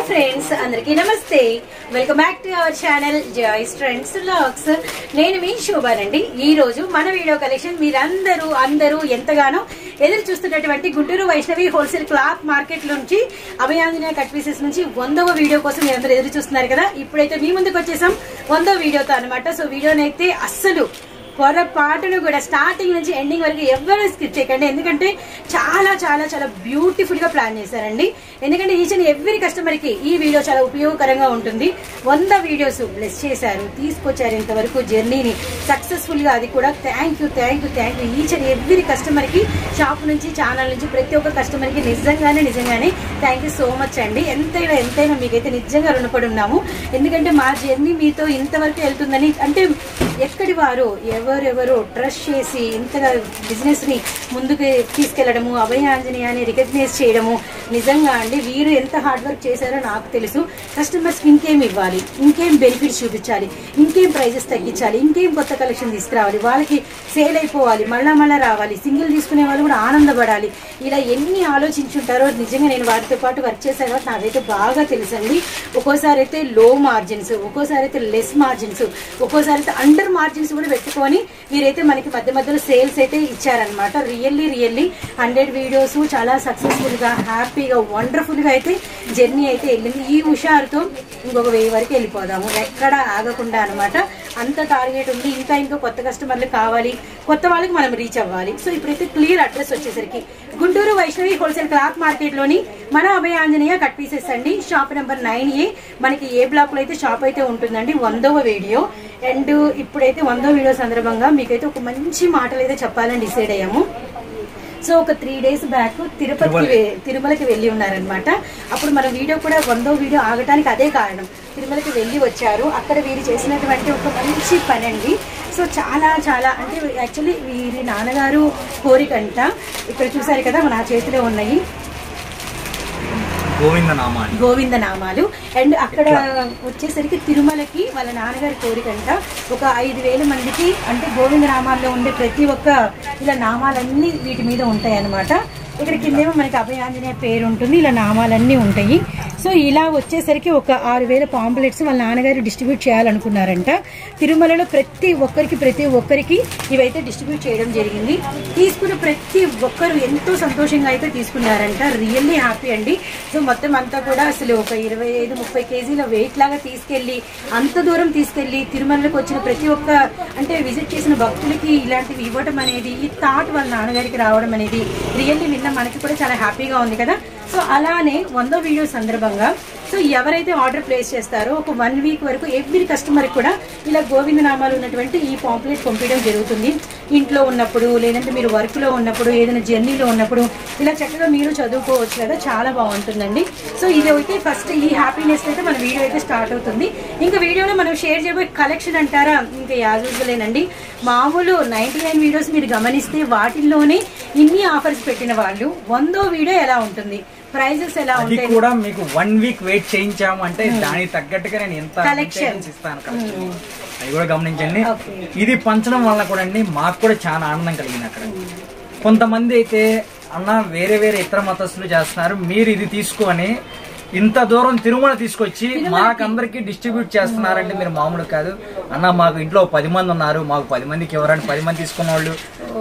Friends అందరికీ నమస్తే. Welcome back to our channel joys trends vlogs. నేను మీ శోభానండి. ఈ రోజు మన వీడియో కలెక్షన్ మీరందరూ ఎంతగానో ఎదురు చూస్తున్నటువంటి Guntur Vaishnavi wholesale cloth market నుంచి అభయాంజనేయ కట్ పీసెస్ నుంచి 100వ వీడియో కోసం మీరందరూ ఎదురు చూస్తున్నారు కదా. ఇప్పుడైతే మీ ముందుకు వచ్చేసాం 100వ వీడియోతో అనమాట. సో వీడియోనైతే అస్సలు పొరపాటును కూడా స్టార్టింగ్ నుంచి ఎండింగ్ వరకు ఎవరు స్కిప్ చేయకండి, ఎందుకంటే చాలా చాలా చాలా బ్యూటిఫుల్ గా ప్లాన్ చేశారండి. ఎందుకంటే ఈచ్ అండ్ ఎవ్రీ కస్టమర్ కి ఈ వీడియో చాలా ఉపయోగకరంగా ఉంటుంది. 100 వీడియోస్ బ్లెస్ చేశారు, తీసుకొచ్చారు ఇంతవరకు జర్నీని సక్సెస్ఫుల్ గా. అది కూడా thank you each and every customer కి, షాప్ నుంచి ఛానల్ నుంచి ప్రతి ఒక్క కస్టమర్ కి నిజంగానే థ్యాంక్ యూ సో మచ్ అండి. ఎంతైనా మీకైతే నిజంగా రుణపడి ఉన్నాము. ఎందుకంటే మా జర్నీ మీతో ఇంతవరకు వెళ్తుందని, అంటే ఎక్కడి వారు ఎవరెవరో ట్రస్ట్ చేసి ఇంతగా బిజినెస్ ని ముందుకు తీసుకెళ్లడము, అభయాంజనేయాన్ని రికగ్నైజ్ చేయడము, నిజంగా అండి వీరు ఎంత హార్డ్ వర్క్ చేశారో నాకు తెలుసు. కస్టమర్స్ కి ఇంకేం ఇవ్వాలి, ఇంకేం బెనిఫిట్స్ చూపించాలి, ఇంకేం ప్రైజెస్ తగ్గించాలి, ఇంకేం కొత్త కలెక్షన్ తీసుకురావాలి, వాళ్ళకి సేల్ అయిపోవాలి, మళ్ళా రావాలి, సింగిల్ తీసుకునే వాళ్ళు కూడా ఆనందపడాలి, ఇలా ఎన్ని ఆలోచించుంటారో నిజంగా నేను వారితో పాటు వర్క్ చేశాను కాబట్టి నాకైతే బాగా తెలుసండి. ఒక్కోసారి అయితే లో మార్జిన్స్, ఒక్కోసారి అయితే లెస్ మార్జిన్స్, ఒక్కోసారి అయితే అండర్ మార్జిన్స్ కూడా పెట్టుకొని వీరైతే మనకి మధ్యలో సేల్స్ అయితే ఇచ్చారనమాట. రియల్లీ 100 వీడియోస్ చాలా సక్సెస్ఫుల్ గా, హ్యాపీగా, వండర్ఫుల్ గా అయితే జర్నీ అయితే వెళ్ళింది. ఈ హుషారుతో ఇంకొక 1000 వరకు వెళ్ళిపోదాము, ఎక్కడ ఆగకుండా అనమాట. అంత టార్గెట్ ఉంది. ఇంకా కొత్త కస్టమర్లు కావాలి, కొత్త వాళ్ళకి మనం రీచ్ అవ్వాలి. సో ఇప్పుడైతే క్లియర్ అడ్రస్ వచ్చేసరికి Guntur Vaishnavi wholesale cloth market లోని మన అభయాంజనేయ కట్ పీసెస్ అండి. Shop number 9A. మనకి ఏ బ్లాక్ లో అయితే షాప్ అయితే ఉంటుందండి. 100వ వీడియో. అండ్ ఇప్పుడైతే 100వ వీడియో సందర్భంగా మీకైతే ఒక మంచి మాటలు అయితే చెప్పాలని డిసైడ్ అయ్యాము. సో ఒక 3 days బ్యాక్ తిరుమలకి వెళ్ళి ఉన్నారనమాట. అప్పుడు మన వీడియో కూడా 100వ వీడియో ఆగటానికి అదే కారణం. తిరుమలకి వెళ్ళి వచ్చారు. అక్కడ వీరు చేసినటువంటి ఒక మంచి పని అండి. సో చాలా అంటే యాక్చువల్లీ వీరి నాన్నగారు కోరికంట. ఇక్కడ చూసారు కదా నా చేతిలో ఉన్నాయి గోవిందనామాలు. అండ్ అక్కడ వచ్చేసరికి తిరుమలకి వాళ్ళ నాన్నగారి కోరికంట ఒక 5000 మందికి, అంటే గోవిందనామాల్లో ఉండే ప్రతి ఒక్క ఇలా నామాలన్నీ వీటి మీద ఉంటాయి అన్నమాట. ఇక్కడ కిందేమో మనకి అభయాంజనేయ పేరు ఉంటుంది, ఇలా నామాలన్నీ ఉంటాయి. సో ఇలా వచ్చేసరికి ఒక 6000 పాంప్లెట్స్ వాళ్ళ నాన్నగారు డిస్ట్రిబ్యూట్ చేయాలనుకున్నారంట. తిరుమలలో ప్రతి ఒక్కరికి ఇవైతే డిస్ట్రిబ్యూట్ చేయడం జరిగింది. తీసుకున్న ప్రతి ఒక్కరు ఎంతో సంతోషంగా అయితే తీసుకున్నారంట. రియల్లీ హ్యాపీ అండి. సో మొత్తం అంతా కూడా అసలు ఒక 25-30 కేజీల వెయిట్ లాగా తీసుకెళ్లి, అంత దూరం తీసుకెళ్లి తిరుమలకు వచ్చిన ప్రతి ఒక్క, అంటే విజిట్ చేసిన భక్తులకి ఇలాంటివి ఇవ్వడం అనేది, ఈ థాట్ వాళ్ళ నాన్నగారికి రావడం అనేది రియల్లీ విన్న మనకి కూడా చాలా హ్యాపీగా ఉంది కదా. సో అలానే 100వ వీడియో సందర్భంగా సో ఎవరైతే ఆర్డర్ ప్లేస్ చేస్తారో ఒక 1 week వరకు ఎవ్రీ కస్టమర్ కూడా ఇలా గోవిందనామాలు ఉన్నటువంటి ఈ పాంప్లెట్ పంపించడం జరుగుతుంది. ఇంట్లో ఉన్నప్పుడు, లేదంటే మీరు వర్క్ లో ఉన్నప్పుడు, ఏదైనా జర్నీలో ఉన్నప్పుడు ఇలా చక్కగా మీరు చదువుకోవచ్చు కదా, చాలా బాగుంటుందండి. సో ఇది అయితే ఫస్ట్ ఈ హ్యాపీనెస్ అయితే మన వీడియో అయితే స్టార్ట్ అవుతుంది. ఇంకా వీడియోలో మనం షేర్ చేయబోయే కలెక్షన్ అంటారా, ఇంకా యాజులేనండి. మామూలు 99 వీడియోస్ మీరు గమనిస్తే వాటిల్లోనే ఇన్ని ఆఫర్స్ పెట్టిన వాళ్ళు 100వ వీడియో ఎలా ఉంటుంది, ప్రైజెస్ ఎలా ఉంటాయి కూడా మీకు 1 week వెయిట్ చేయించాము అంటే దానికి తగ్గట్టుగా నేను ఎంత కలెక్షన్స్ ఇస్తాను అది కూడా గమనించండి. ఇది పంచడం వల్ల కూడా అండి మాకు కూడా చాలా ఆనందం కలిగింది. అక్కడ కొంతమంది అయితే అన్న వేరే ఇతర మతస్థులు చేస్తున్నారు, మీరు ఇది తీసుకొని ఇంత దూరం తిరుమల తీసుకొచ్చి మాకందరికి డిస్ట్రిబ్యూట్ చేస్తున్నారంటే మీరు మామూలు కాదు అన్న. మాకు ఇంట్లో 10 మంది ఉన్నారు, మాకు 10 మందికి ఇవ్వరండి, 10 మంది తీసుకున్న వాళ్ళు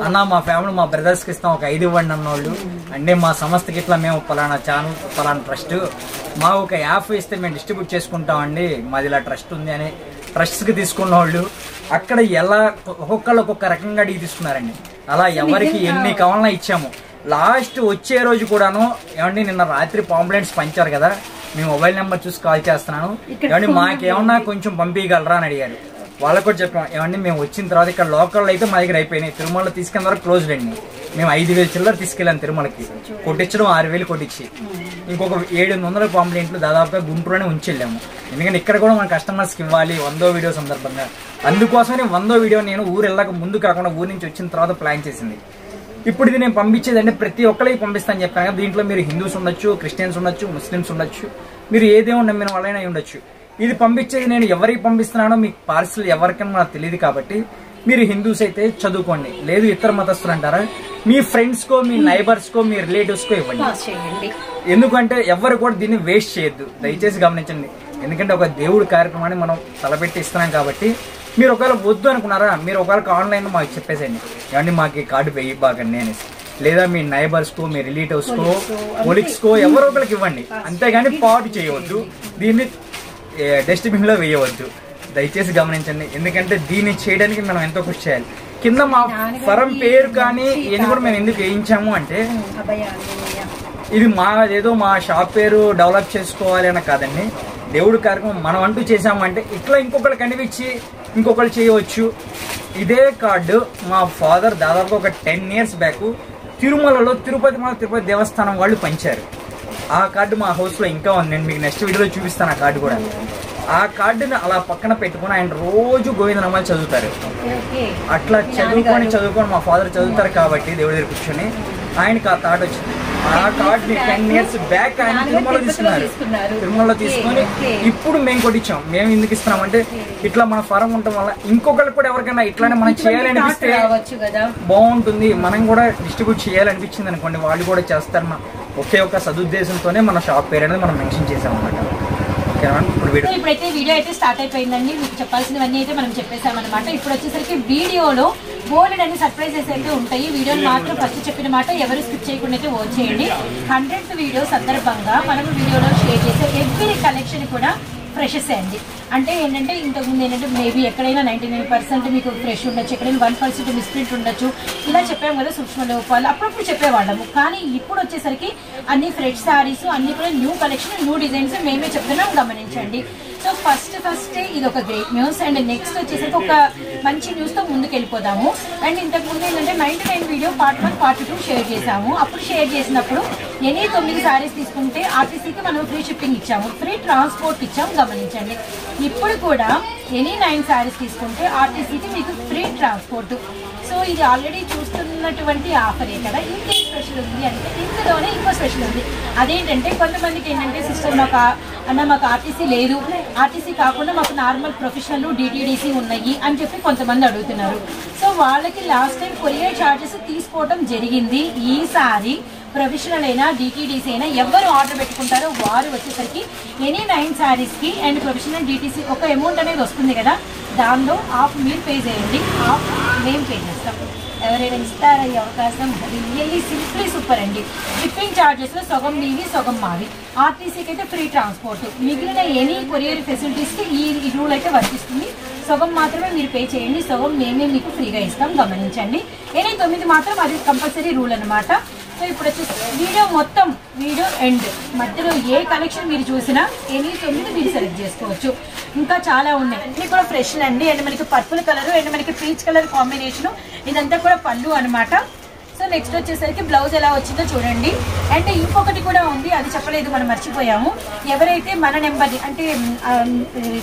అన్న, మా ఫ్యామిలీ మా బ్రదర్స్ కి ఇస్తాం, ఒక 5 ఇవ్వండి అన్నవాళ్ళు. అంటే మా సంస్థకి ఇట్లా మేము పలానా ఛానల్ పలానా ట్రస్ట్ మా ఒక యాప్ ఇస్తే మేము డిస్ట్రిబ్యూట్ చేసుకుంటామండి, మాది ఇలా ట్రస్ట్ ఉంది అని ట్రస్ట్ కి తీసుకున్న వాళ్ళు అక్కడ ఎలా ఒక్కొక్కళ్ళు ఒక్కొక్క రకంగా అడిగి తీసుకున్నారండి. అలా ఎవరికి ఎన్ని కావాలన్నా ఇచ్చాము. లాస్ట్ వచ్చే రోజు కూడాను ఏమండి నిన్న రాత్రి పాంప్లెట్స్ పంచారు కదా, మీ మొబైల్ నెంబర్ చూసి కాల్ చేస్తున్నాను, ఏమండి మాకేమన్నా కొంచెం పంపించగలరా అని అడిగారు. వాళ్ళకు కూడా చెప్పాం, ఏమండి మేము వచ్చిన తర్వాత ఇక్కడ లోకల్ అయితే మా దగ్గర అయిపోయినాయి, తిరుమలలో తీసుకెళ్ళిన వరకు క్లోజ్డ్ అండి. మేము 5000 చిల్లర తీసుకెళ్ళాను తిరుమలకి, కొట్టించడం 6000 కొట్టించి, ఇంకొక 700 పాంప్లెట్లు దాదాపుగా గుంటూరులోనే ఉంచెళ్ళాము. ఎందుకంటే ఇక్కడ కూడా మన కస్టమర్స్కి ఇవ్వాలి 100వ వీడియో సందర్భంగా. అందుకోసమే 100వ వీడియో నేను ఊరు వెళ్ళక ముందు కాకుండా ఊరి నుంచి వచ్చిన తర్వాత ప్లాన్ చేసింది. ఇప్పుడు ఇది నేను పంపించేది అంటే ప్రతి ఒక్కరికి పంపిస్తాను చెప్పాను కదా. దీంట్లో మీరు హిందూస్ ఉండొచ్చు, క్రిస్టియన్స్ ఉండొచ్చు, ముస్లిమ్స్ ఉండొచ్చు, మీరు ఏదేమో నమ్మిన వాళ్ళైనా ఉండొచ్చు. ఇది పంపించేది నేను ఎవరికి పంపిస్తున్నానో మీకు పార్సల్ ఎవరికైనా నాకు తెలియదు కాబట్టి మీరు హిందూస్ అయితే చదువుకోండి, లేదు ఇతర మతస్థులు అంటారా మీ ఫ్రెండ్స్ కో, మీ నైబర్స్ కో, మీ రిలేటివ్స్ కో ఇవ్వండి. ఎందుకంటే ఎవరు కూడా దీన్ని వేస్ట్ చేయొద్దు, దయచేసి గమనించండి. ఎందుకంటే ఒక దేవుడి కార్యక్రమాన్ని మనం తలపెట్టి ఇస్తున్నాం కాబట్టి మీరు ఒకవేళ వద్దు అనుకున్నారా, మీరు ఒకవేళ ఆన్లైన్లో మాకు చెప్పేసేయండి, ఏమండి మాకు ఈ కార్డు వెయ్యి బాగండి అనేసి, లేదా మీ నైబర్స్కో మీ రిలేటివ్స్కో కొలీగ్స్కో ఎవరో ఒకరికి ఇవ్వండి, అంతేగాని పాటు చేయవద్దు, దీన్ని డస్ట్బిన్లో వేయవద్దు. దయచేసి గమనించండి. ఎందుకంటే దీన్ని చేయడానికి మనం ఎంతో కృషి చేయాలి. కింద మా ఫరం పేరు కానీ ఇవన్నీ కూడా మేము ఎందుకు వేయించాము అంటే ఇది ఏదో మా షాప్ పేరు డెవలప్ చేసుకోవాలి అని కాదండి. దేవుడి కార్యక్రమం మనం అంటూ చేసామంటే ఇట్లా ఇంకొకరు కనిపించి ఇంకొకరు చేయవచ్చు. ఇదే కార్డు మా ఫాదర్ దాదాపు ఒక 10 years బ్యాక్ తిరుమలలో తిరుపతి దేవస్థానం వాళ్ళు పంచారు. ఆ కార్డు మా హౌస్లో ఇంకా ఉంది. నేను మీకు నెక్స్ట్ వీడియోలో చూపిస్తాను ఆ కార్డు కూడా. ఆ కార్డుని అలా పక్కన పెట్టుకుని ఆయన రోజు గోవిందనామాలు చదువుతారు. అట్లా చదువుకొని మా ఫాదర్ చదువుతారు కాబట్టి దేవుడి దగ్గర కూర్చొని ఆయనకి ఆ థాట్ వచ్చింది. ఆ కార్డుని 10 years బ్యాక్ ఆయన తిరుమలలో తీసుకొని ఇప్పుడు మేము కొట్టించాం. మేము ఎందుకు ఇస్తున్నామంటే ఇట్లా మన ఫారం ఉండటం వల్ల ఇంకొకరికి కూడా ఎవరికైనా ఇట్లానే మనం చేయాలనిపిస్తే బాగుంటుంది, మనం కూడా డిస్ట్రిబ్యూట్ చేయాలనిపించింది అనుకోండి, వాళ్ళు కూడా చేస్తారన్న ఒకే ఒక సదుద్దేశంతోనే మన షాప్ పేరు అనేది మనం మెన్షన్ చేసాం అన్నమాట. ఇప్పుడైతే వీడియో అయితే స్టార్ట్ అయిపోయిందండి. మీకు చెప్పాల్సినవన్నీ అయితే మనం చెప్పేసామన్నమాట. ఇప్పుడు వచ్చేసరికి వీడియోలో బోల్డ్ అన్ని సర్ప్రైజెస్ అయితే ఉంటాయి. వీడియోని మాత్రం ఫస్ట్ చెప్పిన మాట ఎవరు స్కిప్ చేయకుండా అయితే వాచ్ చేయండి. 100th వీడియో సందర్భంగా మనం వీడియోలో షేర్ చేసే ఎవ్రీ కలెక్షన్ కూడా ఫ్రెషెస్ అండి. అంటే ఏంటంటే ఇంతకుముందు ఏంటంటే మేబీ ఎక్కడైనా 99% మీకు ఫ్రెష్ ఉండొచ్చు, ఎక్కడైనా 1% మిస్ప్రింట్ ఉండొచ్చు, ఇలా చెప్పాము కదా, సూక్ష్మ లోపాలు అప్పుడప్పుడు చెప్పేవాళ్ళము. కానీ ఇప్పుడు వచ్చేసరికి అన్ని ఫ్రెష్ శారీస్ అన్ని కూడా న్యూ కలెక్షన్ న్యూ డిజైన్స్ మేమే చెప్తున్నాం, గమనించండి. సో ఫస్ట్ ఇది ఒక గ్రేట్ న్యూస్. అండ్ నెక్స్ట్ వచ్చేసరికి ఒక మంచి న్యూస్ తో ముందుకు వెళ్ళిపోదాము. అండ్ ఇంతకుముందు ఏంటంటే 99 వీడియో పార్ట్ 1 పార్ట్ 2 షేర్ చేసాము. అప్పుడు షేర్ చేసినప్పుడు ఎనీ 9 శారీస్ తీసుకుంటే ఆర్టీసీకి మనం ఫ్రీ షిప్పింగ్ ఇచ్చాము, ఫ్రీ ట్రాన్స్పోర్ట్ ఇచ్చాము, గమనించండి. ఇప్పుడు కూడా ఎనీ 9 శారీస్ తీసుకుంటే ఆర్టీసీకి మీకు ఫ్రీ ట్రాన్స్పోర్ట్. సో ఇది ఆల్రెడీ చూస్తున్నటువంటి ఆఫరే కదా, ఇంకేం స్పెషల్ ఉంది అంటే ఇందులోనే ఇంకో స్పెషల్ ఉంది. అదేంటంటే కొంతమందికి ఏంటంటే సిస్టర్ మాకు ఆర్టీసీ లేదు, ఆర్టీసీ కాకుండా మాకు నార్మల్ ప్రొఫెషనల్ డిటీడీసీ ఉన్నాయి అని చెప్పి కొంతమంది అడుగుతున్నారు. సో వాళ్ళకి లాస్ట్ టైం కొరియర్ ఛార్జెస్ తీసుకోవడం జరిగింది. ఈసారి ప్రొఫెషనల్ అయినా డిటీడీసీ అయినా ఎవరు ఆర్డర్ పెట్టుకుంటారో వారు వచ్చేసరికి ఎనీ 9 శారీస్కి అండ్ ప్రొఫెషనల్ డిటీసీ ఒక అమౌంట్ అనేది వస్తుంది కదా, దానిలో హాఫ్ మీరు పే చేయండి, హాఫ్ మేము పే చేస్తాం. ఎవరైనా ఇస్తారయ్యే అవకాశం రియల్లీ సింప్లీ సూపర్ అండి. షిప్పింగ్ ఛార్జెస్లో సగం మీవి సగం మావి. ఆర్టీసీకి అయితే ఫ్రీ ట్రాన్స్పోర్ట్, మిగిలిన ఎనీ కొరియర్ ఫెసిలిటీస్కి ఈ రూల్ అయితే వర్తిస్తుంది. సగం మాత్రమే మీరు పే చేయండి, సగం మేమే మీకు ఫ్రీగా ఇస్తాం, గమనించండి. ఎనీ 9 మాత్రం అది కంపల్సరీ రూల్ అనమాట. సో ఇప్పుడు వచ్చేసి వీడియో ఎండ్ మధ్యలో ఏ కలెక్షన్ మీరు చూసినా ఎనీ 9 మీరు సెలెక్ట్ చేసుకోవచ్చు. ఇంకా చాలా ఉన్నాయి, అన్ని కూడా ఫ్రెష్ అండి. అండ్ మనకి పర్పుల్ కలర్ అండ్ మనకి పీచ్ కలర్ కాంబినేషన్, ఇదంతా కూడా పళ్ళు అనమాట. సో నెక్స్ట్ వచ్చేసరికి బ్లౌజ్ ఎలా వచ్చిందో చూడండి. అండ్ ఇంకొకటి కూడా ఉంది, అది చెప్పలేదు, మనం మర్చిపోయాము. ఎవరైతే మన నెంబర్ని అంటే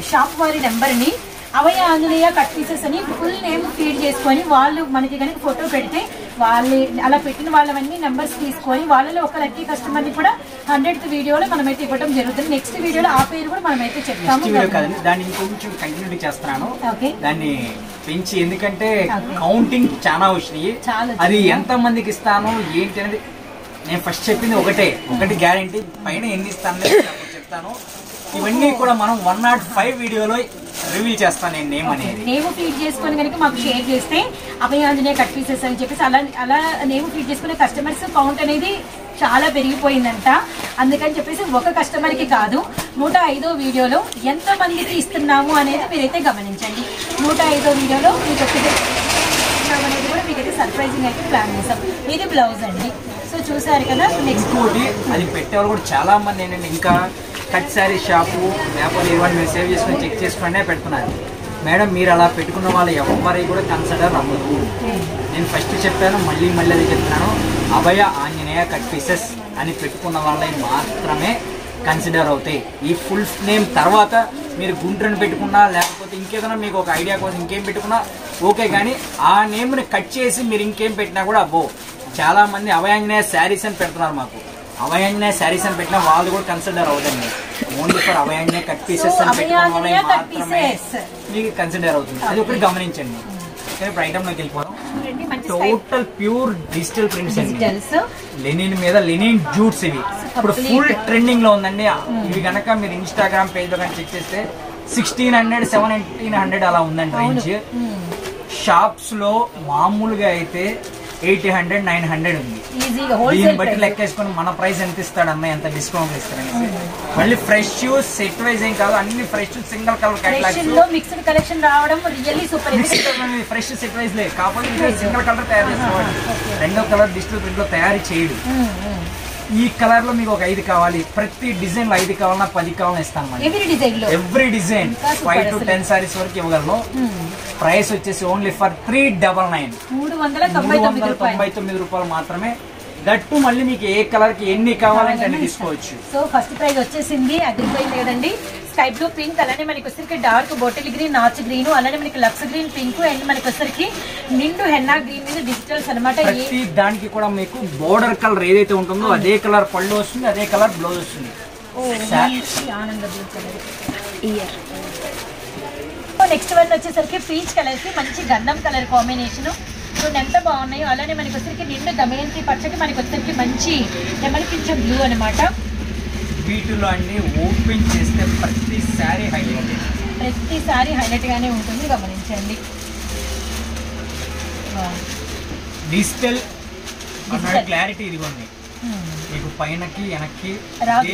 షాప్ వారి నెంబర్ని అవయ ఆంజనేయ కట్ పీసెస్ అని ఫుల్ నేమ్ ఫీడ్ చేసుకొని వాళ్ళు మనకి కనుక ఫోటో పెడితే వాళ్ళు అలా పెట్టిన వాళ్ళవన్నీ నెంబర్స్ తీసుకొని వాళ్ళలో ఒక లక్కీ కస్టమర్ని కూడా 100th వీడియోలో మనమైతే ఇవ్వడం జరుగుతుంది. నెక్స్ట్ వీడియోలో ఆ పేరు కూడా మనమైతే చెప్తాము. దాన్ని ఇంకొంచెం కంటిన్యూ చేస్తున్నాను, దాన్ని పెంచి, ఎందుకంటే కౌంటింగ్ చాలా వచ్చినాయి. అది ఎంత మందికి ఇస్తాను ఏంటి అనేది నేను ఫస్ట్ చెప్పింది ఒకటి గ్యారంటీ, పైన ఎన్ని ఇస్తాను చెప్తాను. ఇవన్నీ కూడా మనం 105 వీడియోలో రివీల్ చేస్తాను. నేను నేమ్ ఫీడ్ చేసుకుని కనుక మాకు షేర్ చేస్తే అభయాంజనేయ కట్ పీసెస్ అని చెప్పేసి అలా నేమ్ ఫీడ్ చేసుకునే కస్టమర్స్ కౌంట్ అనేది చాలా పెరిగిపోయిందంట. అందుకని చెప్పేసి ఒక కస్టమర్కి కాదు, 105వ వీడియోలో ఎంత మందికి ఇస్తున్నాము అనేది మీరైతే గమనించండి. 105వ వీడియోలో మీకు అనేది కూడా మీకైతే సర్ప్రైజింగ్ అయితే ప్లాన్ చేస్తాం. ఇది బ్లౌజ్ అండి. సో చూసారు కదా. నెక్స్ట్ అది పెట్టేవాళ్ళు కూడా చాలా మంది ఏంటంటే ఇంకా కట్ శారీ షాపు వ్యాపారం ఇవన్నీ మీరు సేవ్ చేసుకొని చెక్ చేసుకునే పెడుతున్నారు. మేడం మీరు అలా పెట్టుకున్న వాళ్ళు ఎవరికి కూడా కన్సిడర్ అవ్వదు. నేను ఫస్ట్ చెప్పాను, మళ్ళీ అది చెప్తున్నాను, అభయ ఆంజనేయ కట్ పీసెస్ అని పెట్టుకున్న వాళ్ళకి మాత్రమే కన్సిడర్ అవుతాయి. ఈ ఫుల్ నేమ్ తర్వాత మీరు గుండ్రని పెట్టుకున్నా లేకపోతే ఇంకేదైనా మీకు ఒక ఐడియా కోసం ఇంకేం పెట్టుకున్నా ఓకే, కానీ ఆ నేమ్ని కట్ చేసి మీరు ఇంకేం పెట్టినా కూడా అబ్బో. చాలా మంది అభయాంజనేయ శారీస్ అని పెడుతున్నారు. మాకు అభయాంజనేయ శారీస్ అని పెట్టినా వాళ్ళు కూడా కన్సిడర్ అవుతుంది. Only for Abhayanjaneya cut pieces అని పెట్టుకున్న వాళ్ళకి మాత్రమే మీకు కన్సిడర్ అవుతుంది. అది ఒకటి గమనించండి. ఇప్పుడు ఐటమ్ లోకి వెళ్ళిపోదాం. టోటల్ ప్యూర్ డిజిటల్ ప్రింట్స్ అండి. లెనిన్ మీద లెనిన్ జూట్స్ ఇవి ఇప్పుడు ఫుల్ ట్రెండింగ్ లో ఉందండి. ఇవి గనక మీరు ఇన్స్టాగ్రామ్ పేజ్ లో కానీ చెక్ చేస్తే 1600, 1700 అలా ఉందండి రేంజ్. షాప్స్ లో మామూలుగా అయితే 800, 900 ఉంది. దీన్ని బట్టి లెక్కేసుకొని మన ప్రైస్ ఎంత ఇస్తాడు అన్న, ఎంత డిస్కౌంట్ ఇస్తాడని. మళ్ళీ ఫ్రెష్ సెట్ వైజ్ ఏం కాదు, అన్ని fresh single colour mixed collection రావడం really super. Fresh set wise లేదు, కాకపోతే సింగిల్ కలర్ తయారు చేసుకోవాలి. రెండో కలర్ డిజిటల్ ప్రింట్ లో తయారు చేయడు. ఈ కలర్ లో మీకు ఒక 5 కావాలి, ప్రతి డిజైన్ లో 5 కావాలన్నా 10 కావాలన్నా ఇస్తాను. ఎవ్రీ డిజైన్ 5 to 10 సారీస్ వరకు ఇవ్వగలను. ప్రైస్ వచ్చేసి ఓన్లీ ఫర్ 399, 399 రూపాయలు మాత్రమే. దట్టు మళ్ళీ మీకు ఏ కలర్ కి ఎన్ని కావాలంటే అన్ని తీసుకోవచ్చు. సో ఫస్ట్ ప్రైజ్ వచ్చేసింది, అదిరిపోయింది కదండి. స్కై బ్లూ పింక్, అలానే మనకి వచ్చరికి dark bottle green, notch green, అలానే మనకి లక్స్ గ్రీన్ పింక్, అండ్ మనకి వచ్చరికి నిండు హెన్నా గ్రీన్ మీద డిజిటల్స్ అనమాట. ప్రతి దానికి కూడా మీకు బోర్డర్ కలర్ ఏదైతే ఉంటుందో అదే కలర్ పళ్ళు వస్తుంది, అదే కలర్ బ్లౌజ్ వస్తుంది. ఆనంద blue colour year. Next one వచ్చేసరికి పీచ్ కలర్ కి మంచి గంధం కలర్ కాంబినేషన్. సో ఎంత బాగున్నాయో. అలానే మనకి వచ్చరికి నిండు దమయంతి పచ్చకి మనకి వచ్చరికి మంచి నెమలిపించే బ్లూ అనమాట. వీటిలో అన్ని ఓపెన్ చేస్తే ప్రతిసారి హైలైట్ గానే ఉంటుంది, గమనించండి. డిజిటల్ క్లారిటీ ఇదిగోండి, మీకు పైనకి వెనక్కి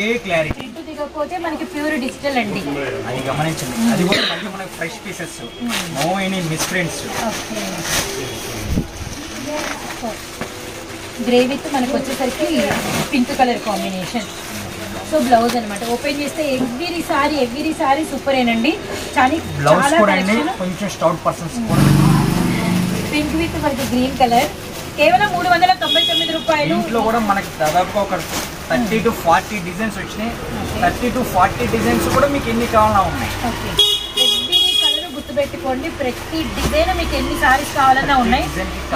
ఏ క్లారిటీ. దిగకపోతే మనకి ప్యూర్ డిజిటల్ అండి, అది గమనించండి. అది కూడా మళ్ళీ మనకి fresh pieces, no any misprints. Grey with మనకి వచ్చేసరికి pink colour combination. So blouse అనమాట. ఓపెన్ చేస్తే ఎవ్రీ సారీ సూపరేనండి. బ్లౌజ్ కూడా కొంచెం స్టౌట్ పర్సన్స్ కూడా. పింక్ విత్ మనకి గ్రీన్ కలర్, కేవలం 399 రూపాయలు. ఇంట్లో కూడా మనకి దాదాపుగా ఒక 30 to 40 డిజైన్స్ వచ్చినాయి. 30 to 40 డిజైన్స్ కూడా మీకు ఎన్ని కావాలన్నా ఉన్నాయి. ప్రతి కలర్ గుర్తుపెట్టుకోండి, ప్రతి డిజైన్ మీకు ఎన్ని సారీస్ కావాలన్నా ఉన్నాయి.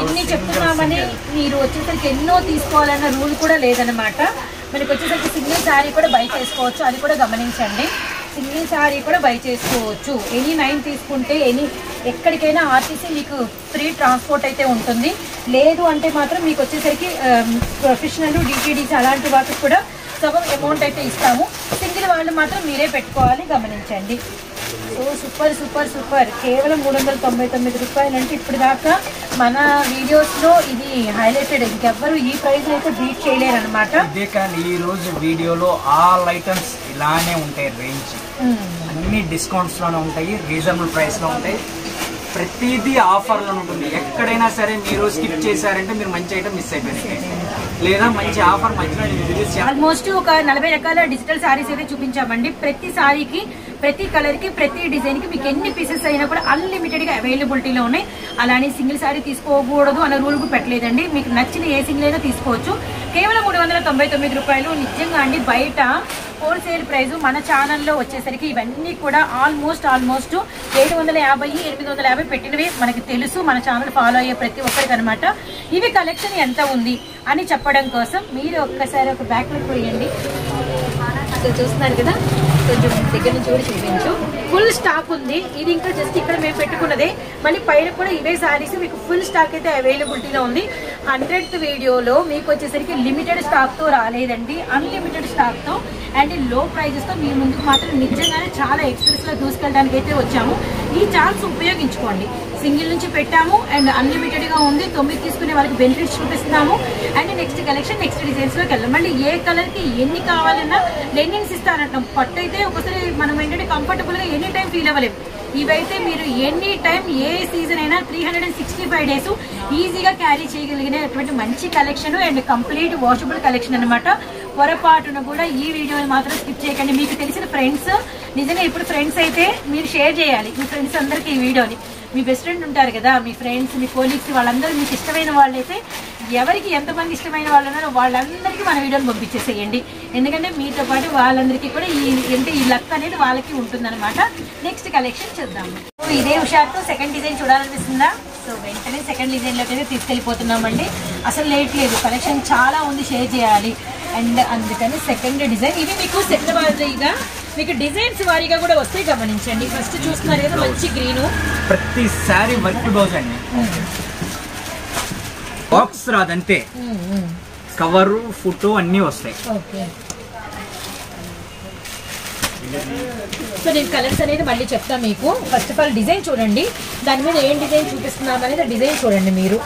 ఇన్ని చెప్తున్నామని మీరు వచ్చేసరికి ఎన్నో తీసుకోవాలన్న రూల్ కూడా లేదనమాట. మనకి వచ్చేసరికి సింగిల్ శారీ కూడా బై చేసుకోవచ్చు, అది కూడా గమనించండి. సింగిల్ శారీ కూడా బై చేసుకోవచ్చు. ఎనీ 9 తీసుకుంటే ఎక్కడికైనా ఆర్టీసీ మీకు ఫ్రీ ట్రాన్స్పోర్ట్ అయితే ఉంటుంది. లేదు అంటే మాత్రం మీకు వచ్చేసరికి ప్రొఫెషనల్ డిటిడిసి అలాంటి వాటికి కూడా సగం అమౌంట్ అయితే ఇస్తాము. సింగిల్ వాళ్ళు మాత్రం మీరే పెట్టుకోవాలి, గమనించండి. So super. కేవలం 399 రూపాయలు అంటే ఇప్పుడు దాకా మన వీడియోస్ లో ఇది హైలైటెడ్. ఇంకెవ్వరు ఈ ప్రైస్ అయితే బీట్ చేయలేరు అనమాట. ఇదే కానీ ఈ రోజు వీడియోలో ఆల్ ఐటమ్స్ ఇలానే ఉంటాయి. రేంజ్ అన్ని డిస్కౌంట్స్ లోనే ఉంటాయి, రీజనబుల్ ప్రైస్ లో ఉంటాయి. ప్రతిదీ ఆఫర్ లో ఉంటుంది. ఎక్కడైనా సరే మీరు స్కిప్ చేశారంటే మీరు మంచి ఐటమ్ మిస్ అయిపోయినాయి, లేదా మంచి ఆఫర్ మధ్యలో. ఆల్మోస్ట్ ఒక 40 రకాల డిజిటల్ సారీస్ అయితే చూపించామండి. ప్రతి సారీకి, ప్రతి కలర్ కి, ప్రతి డిజైన్ కి మీకు ఎన్ని పీసెస్ అయినా కూడా అన్లిమిటెడ్ గా అవైలబిలిటీలో ఉన్నాయి. అలానే సింగిల్ సారీ తీసుకోకూడదు అన్న రూల్ కు పెట్టలేదండి. మీకు నచ్చిన ఏ సింగిల్ అయినా తీసుకోవచ్చు. కేవలం 399 రూపాయలు. నిజంగా అండి, బయట హోల్సేల్ ప్రైస్ మన ఛానల్లో వచ్చేసరికి ఇవన్నీ కూడా ఆల్మోస్ట్ 750, 850 పెట్టినవి మనకి తెలుసు, మన ఛానల్ ఫాలో అయ్యే ప్రతి ఒక్కరికి అనమాట. ఇవి కలెక్షన్ ఎంత ఉంది అని చెప్పడం కోసం మీరు ఒక్కసారి ఒక బ్యాక్ లుక్ పోయండి. చూస్తున్నారు కదా, కొంచెం దగ్గర నుంచి కూడా చూపించు. ఫుల్ స్టాక్ ఉంది. ఇది ఇంకా జస్ట్ ఇక్కడ మేము పెట్టుకున్నదే. మళ్ళీ పైన కూడా ఇవే సారీస్ మీకు ఫుల్ స్టాక్ అయితే అవైలబిలిటీలో ఉంది. 100th వీడియోలో మీకు వచ్చేసరికి లిమిటెడ్ స్టాక్ తో రాలేదండి, అన్లిమిటెడ్ స్టాక్ తో అండ్ లో ప్రైజెస్ తో మీ ముందుకు మాత్రం నిజంగానే చాలా ఎక్స్ప్రెస్ గా దూసుకెళ్ళడానికి అయితే వచ్చాము. ఈ ఛాన్స్ ఉపయోగించుకోండి. సింగిల్ నుంచి పెట్టాము అండ్ అన్లిమిటెడ్ గా ఉంది. 9 తీసుకునే వాళ్ళకి బెనిఫిట్స్ చూపిస్తున్నాము. And next collection, next designs లోకి వెళ్ళాం. మళ్ళీ ఏ కలర్ కి ఎన్ని కావాలన్నా లెనిన్స్ ఇస్తారంటాం. పట్టు అయితే ఒకసారి మనం ఏంటంటే కంఫర్టబుల్ గా ఎనీ టైం ఫీల్ అవ్వలేము. ఇవైతే మీరు ఎనీ టైం ఏ సీజన్ అయినా 365 డేస్ ఈజీగా క్యారీ చేయగలిగినటువంటి మంచి collection and complete washable collection అనమాట. పొరపాటున కూడా ఈ వీడియోని మాత్రం స్కిప్ చేయకండి. మీకు తెలిసిన ఫ్రెండ్స్, నిజంగా ఇప్పుడు ఫ్రెండ్స్ అయితే మీరు షేర్ చేయాలి మీ ఫ్రెండ్స్ అందరికీ ఈ వీడియోని. మీ బెస్ట్ ఫ్రెండ్ ఉంటారు కదా, మీ ఫ్రెండ్స్, మీ కొలీగ్స్, వాళ్ళందరూ మీకు ఇష్టమైన వాళ్ళైతే, ఎవరికి ఎంతమంది ఇష్టమైన వాళ్ళు ఉన్నారో వాళ్ళందరికీ మన వీడియోని పంపించేసేయండి. ఎందుకంటే మీతో పాటు వాళ్ళందరికీ కూడా ఈ లక్ అనేది వాళ్ళకి ఉంటుందన్నమాట. నెక్స్ట్ కలెక్షన్ చూద్దాము. సో ఇదే హుషార్తో సెకండ్ డిజైన్ చూడాలనిపిస్తుందా? సో వెంటనే సెకండ్ డిజైన్లోకి అయితే తీసుకెళ్ళిపోతున్నామండి. అసలు లేట్ లేదు, కలెక్షన్ చాలా ఉంది, షేర్ చేయాలి. అండ్ అందుకని సెకండ్ డిజైన్ ఇది మీకు సెట్ వారీగా, మీకు డిజైన్స్ వారీగా కూడా వస్తే గమనించండి. ఫస్ట్ చూస్తున్నారు కదా, మంచి గ్రీను, ప్రతి సారీ వర్క్ బ్లౌజ్ అండి. బాక్స్ రాదంతే, కవరు, ఫోటో అన్ని వస్తాయి. సో నేను కలర్స్ అనేది మళ్ళీ చెప్తాను మీకు. ఫస్ట్ ఆఫ్ ఆల్ డిజైన్ చూడండి, దాని మీద ఏం డిజైన్ చూపిస్తున్నాం అనేది డిజైన్ చూడండి మీరు.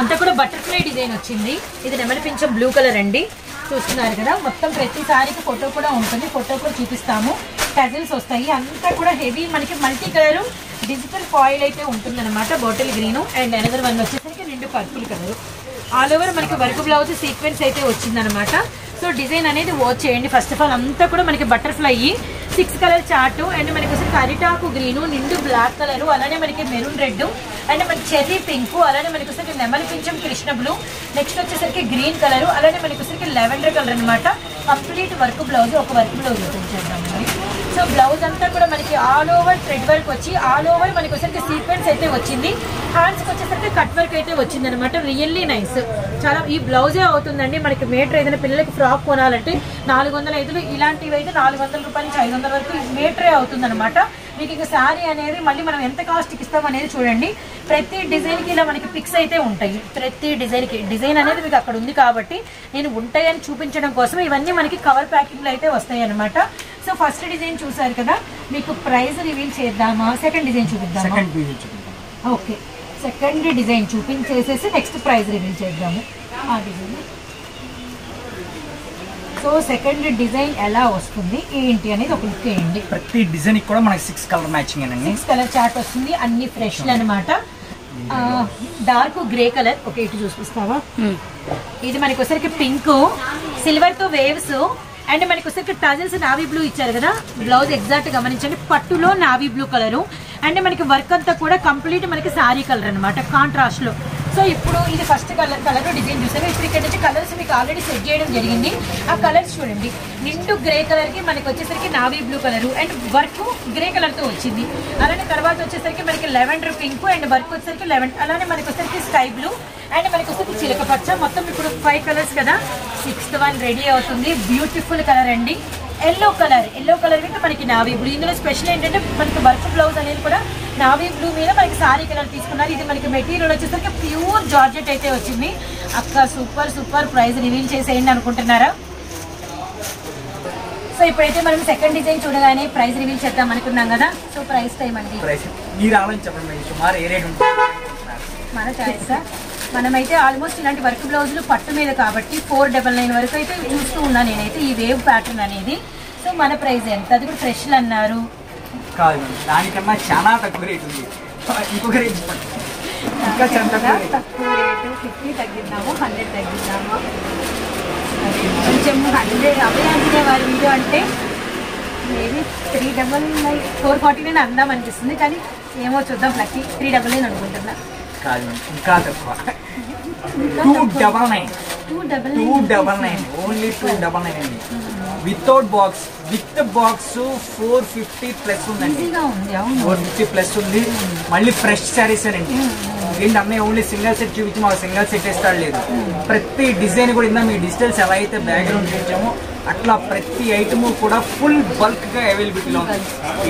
అంతా కూడా బటర్ఫ్లై డిజైన్ వచ్చింది. ఇది నెమలి పింఛం బ్లూ కలర్ అండి, చూస్తున్నారు కదా. మొత్తం ప్రతిసారికి ఫోటో కూడా ఉంటుంది, ఫోటో కూడా చూపిస్తాము. టజిల్స్ వస్తాయి, అంతా కూడా హెవీ మనకి మల్టీ కలర్ డిజిటల్ ఫాయిల్ అయితే ఉంటుందన్నమాట. Bottle green and another one వచ్చేసరికి నిండు పర్పుల్ కలర్. ఆల్ ఓవర్ మనకి వర్క్ బ్లౌజ్ సీక్వెన్స్ అయితే వచ్చిందనమాట. సో డిజైన్ అనేది వాచ్ చేయండి. ఫస్ట్ ఆఫ్ ఆల్ అంతా కూడా మనకి బటర్ఫ్లై 6 కలర్ చార్ట్ అండ్ మనకి వచ్చేసరికి అరిటాకు గ్రీను, నిండు బ్లాక్ కలర్, అలానే మనకి మెరూన్ రెడ్ అండ్ మనకి చెర్రీ పింక్, అలానే మనకి వచ్చేసరికి నెమలి పింఛం కృష్ణ బ్లూ, నెక్స్ట్ వచ్చేసరికి గ్రీన్ కలర్, అలానే మనకి వచ్చేసరికి లెవెండర్ కలర్ అనమాట. కంప్లీట్ వర్క్ బ్లౌజ్, ఒక వర్క్ బ్లౌజ్ చూపించేద్దాం. సో బ్లౌజ్ అంతా కూడా మనకి ఆల్ ఓవర్ థ్రెడ్ వర్క్ వచ్చి ఆల్ ఓవర్ మనకి వచ్చేసరికి సీక్వెన్స్ అయితే వచ్చింది. హ్యాండ్స్కి వచ్చేసరికి కట్ వర్క్ అయితే వచ్చింది అనమాట. Really nice. చాలా ఈ బ్లౌజే అవుతుందండి మనకి మీటర్. ఏదైనా పిల్లలకి ఫ్రాక్ కొనాలంటే 450, ఇలాంటివి అయితే 400 రూపాయల నుంచి 500 వరకు మీటరే అవుతుంది అనమాట. మీకు ఇక శారీ అనేది మళ్ళీ మనం ఎంత కాస్ట్కి ఇస్తాం అనేది చూడండి. ప్రతి డిజైన్కి ఇలా మనకి పిక్స్ అయితే ఉంటాయి. ప్రతి డిజైన్కి డిజైన్ అనేది మీకు అక్కడ ఉంది కాబట్టి నేను ఉంటాయని చూపించడం కోసం ఇవన్నీ మనకి కవర్ ప్యాకింగ్లో అయితే వస్తాయి అనమాట. సో ఫస్ట్ డిజైన్ చూసారు కదా, మీకు ప్రైస్ రివీల్ చేద్దామా, సెకండ్ డిజైన్ చూపిద్దామా? ఓకే, సెకండ్ డిజైన్ చూపించేసేసి నెక్స్ట్ ప్రైస్ రివీల్ చేద్దాము ఆ డిజైన్. సో సెకండ్ డిజైన్ ఎలా వస్తుంది ఏంటి అనేది ఒక లుక్ వేయండి. ప్రతి డిజైన్ కూడా మనకి 6 కలర్ మ్యాచింగ్ అండి. 6 కలర్ చార్ట్ వస్తుంది, అన్ని ఫ్రెష్ అనమాట. Dark grey colour. ఓకే, ఇటు చూపిస్తావా? ఇది మనకి వచ్చరికి పింక్, సిల్వర్ తో వేవ్స్ అండ్ మనకి వచ్చరికి టజిల్స్ నావీ బ్లూ ఇచ్చారు కదా. బ్లౌజ్ ఎగ్జాక్ట్ గమనించండి, పట్టులో నావీ బ్లూ కలరు అండ్ మనకి వర్క్ అంతా కూడా కంప్లీట్ మనకి సారీ కలర్ అనమాట, కాంట్రాస్ట్ లో. సో ఇప్పుడు ఇది ఫస్ట్ కలర్ డిజైన్ చూసారు. ఇప్పుడు ఇక్కడ నుంచి కలర్స్ మీకు ఆల్రెడీ సెట్ చేయడం జరిగింది. ఆ కలర్స్ చూడండి, నిండు గ్రే కలర్ కి మనకి వచ్చేసరికి navy blue colour and work grey colour తో వచ్చింది. అలానే తర్వాత వచ్చేసరికి మనకి లెవెండర్ పింక్ అండ్ వర్క్ వచ్చేసరికి అలానే మనకి వచ్చేసరికి స్కై బ్లూ అండ్ మనకి వచ్చేసరికి చిలక పచ్చ. మొత్తం ఇప్పుడు 5 కలర్స్ కదా, 6th వన్ రెడీ అవుతుంది. బ్యూటిఫుల్ కలర్ అండి. ఎల్లో కలర్ విత్ మనకి నావీ బ్లూ. ఇందులో స్పెషల్ ఏంటంటే మనకి వర్క్ బ్లౌజ్ అనేది కూడా నావీ బ్లూ మీద మనకి సారీ కలర్ తీసుకున్నారు. ఇది మనకి మెటీరియల్ వచ్చేసరికి ప్యూర్ జార్జెట్ అయితే వచ్చింది. అక్క సూపర్ ప్రైస్ రివీల్ చేసేయండి అనుకుంటున్నారా? సో ఇప్పుడైతే మనం సెకండ్ డిజైన్ చూడగానే ప్రైస్ రివీల్ చేద్దాం అనుకున్నాం కదా. సో ప్రైస్ టైం అండి, మన చాయిస్. మనమైతే ఆల్మోస్ట్ ఇలాంటి వర్క్ బ్లౌజులు పట్టు మీద కాబట్టి 499 వరకు అయితే చూస్తూ ఉన్నాను నేనైతే ఈ వేవ్ ప్యాటర్న్ అనేది. సో మన ప్రైస్ ఎంత? అది కూడా ఫ్రెష్ అన్నారు, దానికన్నా చాలా తక్కువ రేట్ ఉంది. ఇంకొక రేట్ తక్కువ రేటు 50 తగ్గిద్దాము, 100 తగ్గిద్దాము. కొంచెం 100 అవే అందినే వారి వీడియో అంటే మేబీ 399 449 అందాం అనిపిస్తుంది. కానీ ఏమో చూద్దాం, లక్కీ 399 అనుకుంటున్నా. ఇంకా తక్కువ 299 ఓన్లీ 299 అండి. Without box, with box 450 plus ఉందండి. 450 ప్లస్ ఉంది. మళ్ళీ ఫ్రెష్ శారీస్ అండి. ఏంటి అన్నయ్య ఓన్లీ సింగిల్ సెట్ చూపించి మాకు సింగిల్ సెట్ ఇస్తాడు లేదు. ప్రతి డిజైన్ కూడా ఇందా మీ డిజిటల్స్ ఎలా అయితే బ్యాక్గ్రౌండ్ చూపించామో అట్లా ప్రతి ఐటమ్ కూడా ఫుల్ బల్క్ గా అవైలబిలిటీలో ఉంది.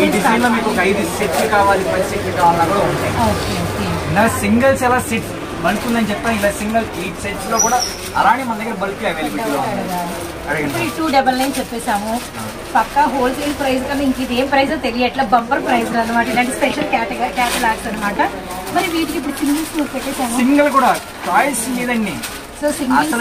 ఈ డిజైన్ లో మీకు ఒక 5 సెట్లు కావాలి, 10 సెట్లు కావాలన్నా కూడా ఉంటాయి. ఇలా సింగిల్స్ ఎలా సెట్ బల్క్ ఉందని చెప్పాను, ఇలా సింగిల్ 8 సెట్స్ లో కూడా అలానే మన దగ్గర బల్క్ అవైలబిలిటీలో ఉంది. 299 చెప్పేసాము. పక్కా హోల్సేల్ ప్రైస్ కన్నా ఇంక ఇది ఏం ప్రైస్ తెలియట్లా, బంపర్ ప్రైస్ అనమాట. ఇలాంటి స్పెషల్ క్యాటలాగ్స్ అనమాట. మరి వీటికి ఇప్పుడు సింగిల్స్ పెట్టేసాము. సింగిల్ కూడా చాయిస్ మీదండి. సో సింగిల్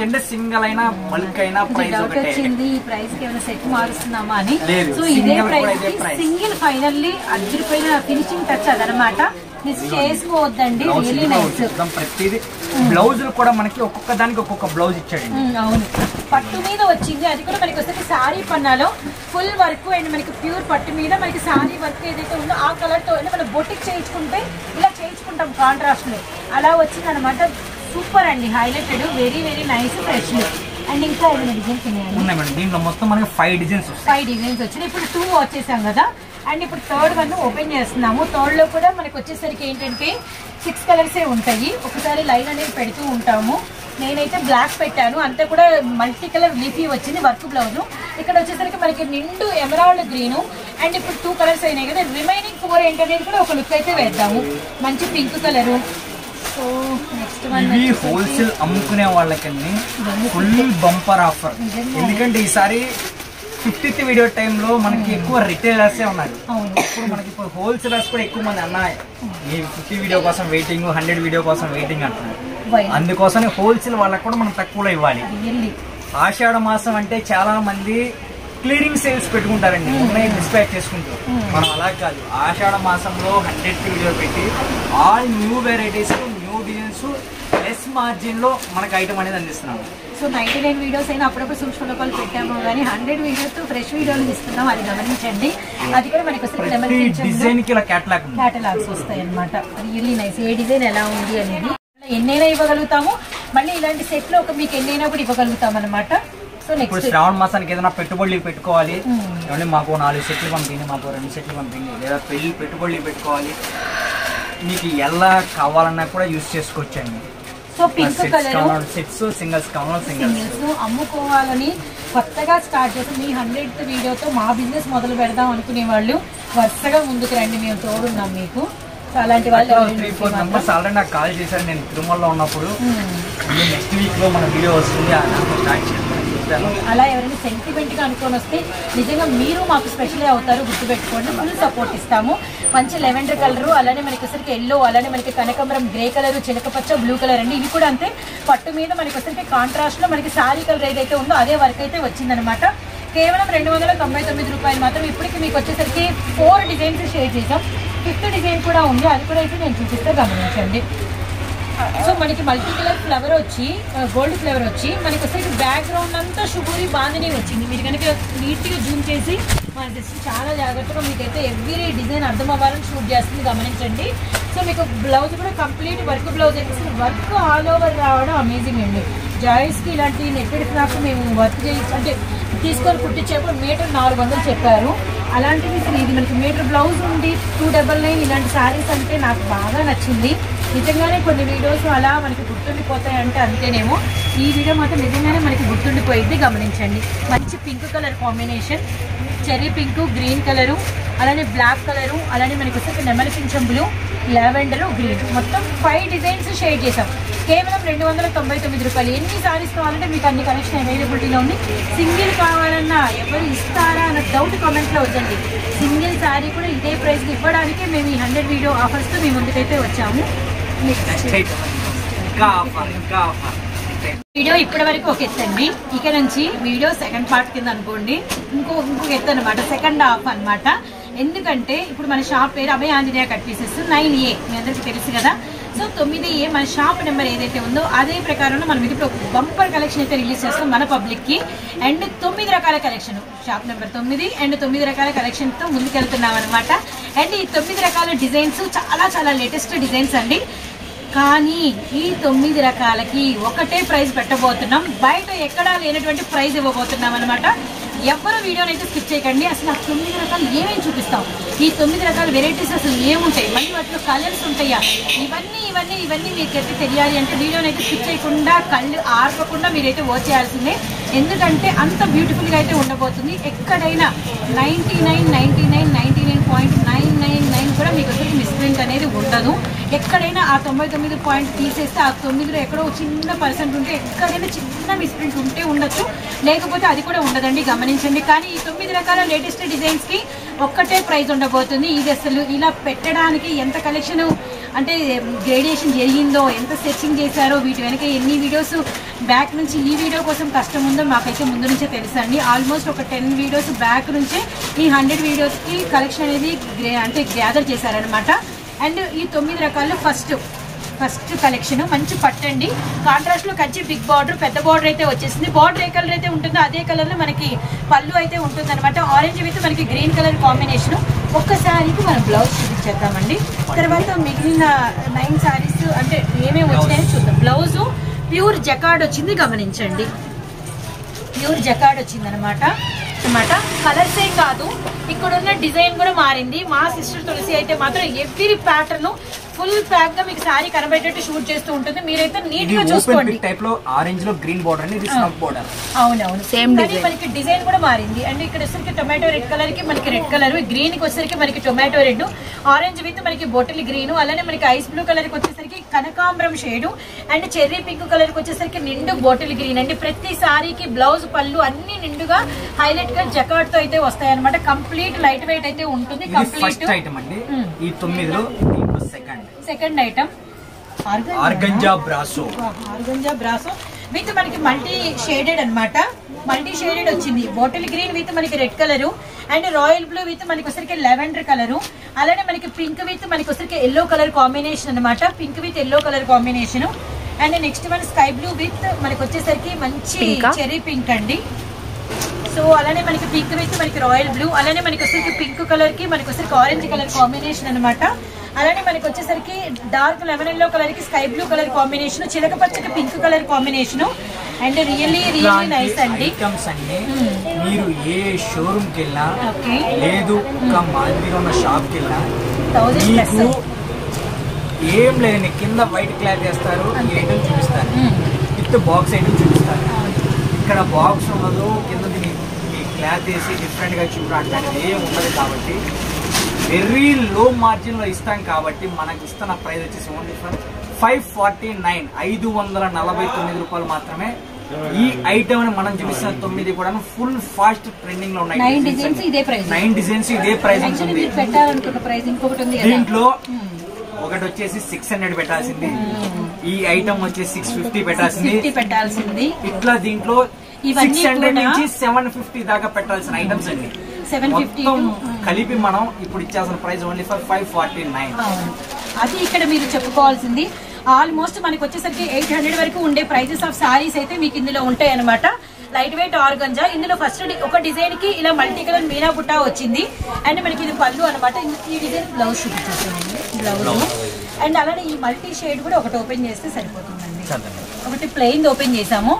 అంటే సింగిల్ అయినా బల్క్ అయినా ప్రైస్ వచ్చింది. ఈ ప్రైస్ కి ఏమైనా సెట్ మారుస్తున్నామా అని. సో ఇదే ప్రైస్ సింగిల్ ఫైనల్లీ అదిరిపోయిన ఫినిషింగ్ టచ్ అదనమాట. మిస్ చేసుకోవద్దండి. Really nice. ప్రతిదీ బ్లౌజ్ కూడా మనకి ఒక్కొక్క దానికి ఒక్కొక్క బ్లౌజ్ ఇచ్చాడు. అవును, పట్టు మీద వచ్చింది. అది కూడా మనకి వస్తే సారీ పన్నాలో ఫుల్ వర్క్ అండ్ మనకి ప్యూర్ పట్టు మీద మనకి సారీ వర్క్ ఏదైతే ఉందో ఆ కలర్ తో మనం బొటిక్ చేయించుకుంటే ఇలా చేయించుకుంటాం కాంట్రాస్ట్ లో, అలా వచ్చింది అనమాట. సూపర్ అండి, highlighted, very nice, fresh. And ఇంకా ఏమైనా డిజైన్స్ ఉన్నాయండి? దీంట్లో మొత్తం మనకి 5 డిజైన్స్ వచ్చినాయి. ఇప్పుడు 2 వచ్చేసాం కదా. అండ్ ఇప్పుడు థర్డ్ వన్ ఓపెన్ చేస్తున్నాము. థర్డ్ లో కూడా మనకి వచ్చేసరికి ఏంటంటే 6 కలర్సే ఉంటాయి. ఒకసారి లైన్ అనేది పెడుతూ ఉంటాము. నేనైతే బ్లాక్ పెట్టాను, అంతా కూడా మల్టీ కలర్ లీఫీ వచ్చింది వర్క్ బ్లౌజ్. ఇక్కడ వచ్చేసరికి మనకి నిండు ఎమరాల్డ్ గ్రీన్ అండ్ ఇప్పుడు 2 కలర్స్ అయినాయి కదా. రిమైనింగ్ 4 ఏంటనేది కూడా ఒక లుక్ అయితే వేద్దాము. మంచి pink colour. So next one wholesale అమ్ముకునే వాళ్ళకన్నీ ఫుల్ బంపర్ ఆఫర్. ఎందుకంటే ఈసారి 50th వీడియో టైంలో మనకి ఎక్కువ రిటైలర్సే ఉన్నారు. ఇప్పుడు మనకి ఇప్పుడు హోల్సేలర్స్ కూడా ఎక్కువ మంది అన్న ఈ 50 వీడియో కోసం వెయిటింగ్, 100 వీడియో కోసం వెయిటింగ్ అంటున్నారు. అందుకోసం హోల్సేల్ వాళ్ళకి కూడా మనం తక్కువలో ఇవ్వాలి. ఆషాఢ మాసం అంటే చాలా మంది క్లియరింగ్ సేల్స్ పెట్టుకుంటారండి, ఉన్నాయి డిస్పాచ్ చేసుకుంటారు. మనం అలా కాదు, ఆషాఢ మాసంలో 100 వీడియో పెట్టి all new varieties, new designs, less margin లో మనకి ఐటమ్ అనేది అందిస్తున్నాము. సో 99 వీడియోస్ అయినా అప్పుడప్పుడు సూక్ష్మ లోపాలు పెట్టాము, కానీ 100 వీడియోస్ ఫ్రెష్ వీడియోలు ఇస్తున్నాం, అది గమనించండి. అది కూడా మనకి డిజైన్ కి క్యాటలాగ్స్ వస్తాయి అనమాట. Really nice. ఏ డిజైన్ ఎలా ఉంది అనేది ఎన్నైనా ఇవ్వగలుగుతాము. మళ్ళీ ఇలాంటి సెట్ లో మీకు ఎన్నైనా కూడా ఇవ్వగలుగుతాం అనమాట. సో ఇప్పుడు శ్రావణ మాసానికి ఏదైనా పెట్టుబడులు పెట్టుకోవాలి, మాకు 4 సెట్లు పంపింది, మాకు 2 సెట్లు పంపింది, లేదా పెళ్లి పెట్టుబడులు పెట్టుకోవాలి, మీకు ఎలా కావాలన్నా కూడా యూజ్ చేసుకోవచ్చండి. So pink colour sets, singles కావాలి, సింగిల్స్ అమ్ముకోవాలని కొత్తగా స్టార్ట్ చేసి మీ 100th వీడియోతో మా బిజినెస్ మొదలు పెడదాం అనుకునే వాళ్ళు వరుసగా ముందుకు రండి, మేము తోడున్నాం మీకు. సో అలాంటి వాళ్ళు 3-4 మెంబర్స్ ఆల్రెడీ నాకు కాల్ చేశారు. నేను తిరుమలలో ఉన్నప్పుడు నెక్స్ట్ వీక్ లో మన వీడియో వస్తుంది స్టార్ట్ చేస్తాను. అలా ఎవరైనా సెంటిమెంట్ గా అనుకొని వస్తే నిజంగా మీరు మాకు స్పెషల్ అవుతారు, గుర్తుపెట్టుకోండి. ఫుల్ సపోర్ట్ ఇస్తాము. మంచి లెవెండర్ కలర్, అలానే మనకి వచ్చరికి ఎల్లో, అలానే మనకి కనకాంబరం గ్రే కలర్, చిలకపచ్చ బ్లూ కలర్ అండి. ఇవి కూడా అంతే. పట్టు మీద మనకి వచ్చరికి కాంట్రాస్ట్ లో మనకి సారీ కలర్ ఏదైతే ఉందో అదే వర్క్ అయితే వచ్చిందనమాట. కేవలం 299 రూపాయలు మాత్రం. ఇప్పటికి మీకు వచ్చేసరికి 4 డిజైన్స్ షేర్ చేసాం. 5th డిజైన్ కూడా ఉంది, అది కూడా అయితే నేను చూపిస్తే గమనించండి. సో మనకి మల్టీ కలర్ ఫ్లవర్ వచ్చి, గోల్డ్ ఫ్లవర్ వచ్చి మనకి వచ్చేసి బ్యాక్గ్రౌండ్ అంతా షుగూరి బాందిని వచ్చింది. మీరు కనుక నీట్గా జూమ్ చేసి మన జస్ట్ చాలా జాగ్రత్తగా మీకైతే ఎవ్రీ డిజైన్ అర్థం అవ్వాలని షూట్ చేస్తుంది, గమనించండి. సో మీకు బ్లౌజ్ కూడా కంప్లీట్ వర్క్ బ్లౌజ్ అయితే వర్క్ ఆల్ ఓవర్ రావడం అమేజింగ్ అండి. జాయిస్కి ఇలాంటి నెట్టెడ్ ఫ్రాక్ మేము వర్క్ చేసి అంటే తీసుకొని కుట్టించేప్పుడు మీటర్ 400 చెప్పారు. అలాంటిది ఇది మనకి మీటర్ బ్లౌజ్ ఉంది 299. ఇలాంటి శారీస్ అంటే నాకు బాగా నచ్చింది. నిజంగానే కొన్ని వీడియోస్ అలా మనకి గుర్తుండిపోతాయి అంటే అంతేనేమో, ఈ వీడియో మాత్రం నిజంగానే మనకి గుర్తుండిపోయింది, గమనించండి. మంచి pink colour combination, cherry pink, green colour, అలానే బ్లాక్ కలరు, అలానే మనకి వచ్చేసి నెమలి పింఛం బ్లూ, లావెండర్, గ్రీన్, మొత్తం 5 డిజైన్స్ షేర్ చేసాం. కేవలం 299 రూపాయలు. ఎన్ని సారీస్ కావాలంటే మీకు అన్ని కలెక్షన్ అవైలబిలిటీలో ఉంది. సింగిల్ కావాలన్నా ఎవరు ఇస్తారా అన్న డౌట్ కామెంట్లో వద్దండి. సింగిల్ సారీ కూడా ఇదే ప్రైస్కి ఇవ్వడానికి మేము ఈ 100 వీడియో ఆఫర్స్తో మీ ముందుకైతే వచ్చాము. వీడియో ఇప్పటి వరకు ఒక ఎత్తండి. ఇక నుంచి వీడియో సెకండ్ పార్ట్ కింద అనుకోండి. ఇంకొక ఎత్తు అనమాట, సెకండ్ హాఫ్ అనమాట. ఎందుకంటే ఇప్పుడు మన షాప్ పేరు Abhaya Anjaneya cut pieces 9A, మీ అందరికీ తెలుసు కదా. సో 9A మన షాప్ నెంబర్ ఏదైతే ఉందో అదే ప్రకారంలో మనం ఇప్పుడు ఒక బంపర్ కలెక్షన్ అయితే రిలీజ్ చేస్తాం మన పబ్లిక్ కి. అండ్ 9 రకాల కలెక్షన్, షాప్ నెంబర్ 9 అండ్ 9 రకాల కలెక్షన్ తో ముందుకెళ్తున్నాం అనమాట. అండ్ ఈ 9 రకాల డిజైన్స్ చాలా చాలా లేటెస్ట్ డిజైన్స్ అండి. కానీ ఈ 9 రకాలకి ఒకటే ప్రైస్ పెట్టబోతున్నాం, బయట ఎక్కడా లేనటువంటి ప్రైస్ ఇవ్వబోతున్నాం అనమాట. ఎవరు వీడియోని అయితే స్కిప్ చేయకండి. అసలు ఆ 9 రకాలు ఏమేమి చూపిస్తాం, ఈ 9 రకాల వెరైటీస్ అసలు ఏముంటాయి, మళ్ళీ వాటిలో కలర్స్ ఉంటాయా, ఇవన్నీ మీకైతే తెలియాలి అంటే వీడియోని అయితే స్కిప్ చేయకుండా, కళ్ళు ఆర్పకుండా మీరైతే వాచ్ చేయాల్సిందే. ఎందుకంటే అంత బ్యూటిఫుల్గా అయితే ఉండబోతుంది. ఎక్కడైనా 99.999 కూడా మీకు వచ్చి మిస్ప్రింట్ అనేది ఉండదు. ఎక్కడైనా ఆ 99 పాయింట్ తీసేస్తే ఆ 9లో ఎక్కడో చిన్న పర్సెంట్ ఉంటే, ఎక్కడైనా చిన్న మిస్ప్రింట్ ఉంటే ఉండొచ్చు, లేకపోతే అది కూడా ఉండదండి, గమనించండి. కానీ ఈ 9 రకాల లేటెస్ట్ డిజైన్స్ కి ఒక్కటే ప్రైస్ ఉండబోతుంది. ఇది అసలు ఇలా పెట్టడానికి ఎంత కలెక్షన్ అంటే గ్రేడియేషన్ జరిగిందో, ఎంత సెర్చింగ్ చేశారో, వీటి వెనక ఎన్ని వీడియోస్ బ్యాక్ నుంచి ఈ వీడియో కోసం కష్టం ఉందో మాకైతే ముందు నుంచే తెలుసండి. ఆల్మోస్ట్ ఒక 10 వీడియోస్ బ్యాక్ నుంచే ఈ 100 వీడియోస్కి కలెక్షన్ అనేది అంటే గ్యాదర్ చేశారనమాట. అండ్ ఈ 9 రకాల్లో ఫస్ట్ కలెక్షన్ మంచి పట్టండి. కాంట్రాస్ట్ లో కంచి బిగ్ బార్డర్, పెద్ద బార్డర్ అయితే వచ్చేసింది. బార్డర్ ఏ కలర్ అయితే ఉంటుందో అదే కలర్ లో మనకి పళ్ళు అయితే ఉంటుంది అనమాట. ఆరెంజ్ విత్ మనకి గ్రీన్ కలర్ కాంబినేషన్. ఒక్కసారికి మనం బ్లౌజ్ చూపించేద్దామండి. తర్వాత మిగిలిన 9 సారీస్ అంటే ఏమేమి వచ్చినాయో చూద్దాం. బ్లౌజ్ ప్యూర్ జకార్డ్ వచ్చింది, గమనించండి. ప్యూర్ జకార్డ్ వచ్చింది అనమాట. కలర్సే కాదు, ఇక్కడ ఉన్న డిజైన్ కూడా మారింది. మా సిస్టర్ తులసి అయితే మాత్రం ఎవ్రీ ప్యాటర్న్ ఫుల్ ప్యాక్ గా మీకు సారీ కనబడేటట్టు షూట్ చేస్తూ ఉంటుంది. మీరైతే నీట్ గా చూసుకోండి. ఆరెంజ్ లో గ్రీన్ బోర్డర్, అవునవును సేమ్ డిజైన్. మనకి డిజైన్ కూడా మారింది. అండ్ ఇక్కడ వచ్చరికి టొమాటో రెడ్ కలర్ కి మనకి రెడ్ కలర్, గ్రీన్ కి వచ్చేసరికి మనకి టొమాటో రెడ్, ఆరెంజ్ విత్ మనకి బొటిల్ గ్రీన్, అలానే మనకి ఐస్ బ్లూ కలర్ కి వచ్చేసరికి కనకాంబరం shade and cherry pink colour కి వచ్చేసరికి నిండు బాటిల్ గ్రీన్ అండి. ప్రతి సారీకి బ్లౌజ్ పళ్ళు అన్ని నిండుగా హైలైట్ గా జకార్డ్ తో అయితే వస్తాయి అనమాట. కంప్లీట్ లైట్ వెయిట్ అయితే ఉంటుంది. ఫస్ట్ ఐటమ్ అండి ఈ 9లో second item organza brasso. Organza brasso with మనకి మల్టీ షేడెడ్ అనమాట. మల్టీ షేడెడ్ వచ్చింది. బాటిల్ గ్రీన్ విత్ మనకి red colour and royal blue with మనకి వచ్చరికి లెవెండర్ కలర్, అలానే మనకి పింక్ విత్ మనకి వచ్చరికి ఎల్లో కలర్ కాంబినేషన్ అనమాట. Pink with yellow colour combination and next మన స్కై బ్లూ విత్ మనకి వచ్చేసరికి మంచి చెరీ పింక్ అండి. సో అలానే మనకి పింక్ విత్ మనకి రాయల్ బ్లూ, అలానే మనకి వచ్చరికి పింక్ కలర్ కి మనకి వచ్చరికి ఆరెంజ్ కలర్ కాంబినేషన్ అనమాట. అలానే మనకి వచ్చేసరికి డార్క్ లెమన్ ఎల్లో కలర్ కి స్కై బ్లూ కలర్ కాంబినేషన్, చిలక పచ్చకి pink colour combination and really nice అండి. మీరు ఏ షోరూమ్ కి వెళ్ళినా లేదు ఒక మాదిరిగా ఉన్న షాప్ కి వెళ్ళినా మీకు ఏం లేదండి, కింద వైట్ క్లాత్ వేస్తారు, ఈ ఐటమ్ చూపిస్తారు, విత్ బాక్స్ ఐటమ్ చూపిస్తారు. ఇక్కడ బాక్స్ ఉండదు, కింద మీ క్లాత్ వేసి డిఫరెంట్ గా చూడడానికి ఏం ఉండదు. కాబట్టి వెరీ లో మార్జిన్ లో ఇస్తాం కాబట్టి మనకి ఇస్తున్న ప్రైస్ వచ్చేసి ఓన్లీ ఫర్ 549, 549 రూపాయలు మాత్రమే. ఈ ఐటమ్ ని మనం చూపిస్తున్న 9 కూడా ఫుల్ ఫాస్ట్ ట్రెండింగ్ లో ఉన్నాయి. 9 డిజైన్స్ ఇదే ప్రైస్ ఉంటుంది. దీంట్లో ఒకటి వచ్చేసి 600 పెట్టాల్సింది, ఈ ఐటమ్ వచ్చేసి 650 పెట్టాల్సింది. ఇట్లా దీంట్లో 600 నుంచి 750 దాకా పెట్టాల్సిన ఐటమ్స్ అండి. 750 కలిపి మనం ఇప్పుడు ఇచ్చాల్సిన ప్రైస్ ఓన్లీ ఫర్ 549. అది ఇక్కడ మీరు చెప్పుకోవాల్సింది. ఆల్మోస్ట్ మనకి వచ్చేసరికి 800 వరకు ఉండే ప్రైజెస్ ఆఫ్ సారీస్ అయితే మీకు ఇందులో ఉంటాయి అనమాట. Light weight organza. ఇందులో ఫస్ట్ ఒక డిజైన్ కి ఇలా మల్టీ కలర్ మీనా బుట్టా వచ్చింది అండ్ మనకి ఇది పళ్ళు అనమాట. ఈ డిజైన్ బ్లౌజ్ చూపించేస్తామండి, బ్లౌజ్ అండ్ అలానే ఈ మల్టీ షేడ్ కూడా ఒకటి ఓపెన్ చేస్తే సరిపోతుందండి. ఒకటి ప్లెయిన్ ఓపెన్ చేసాము,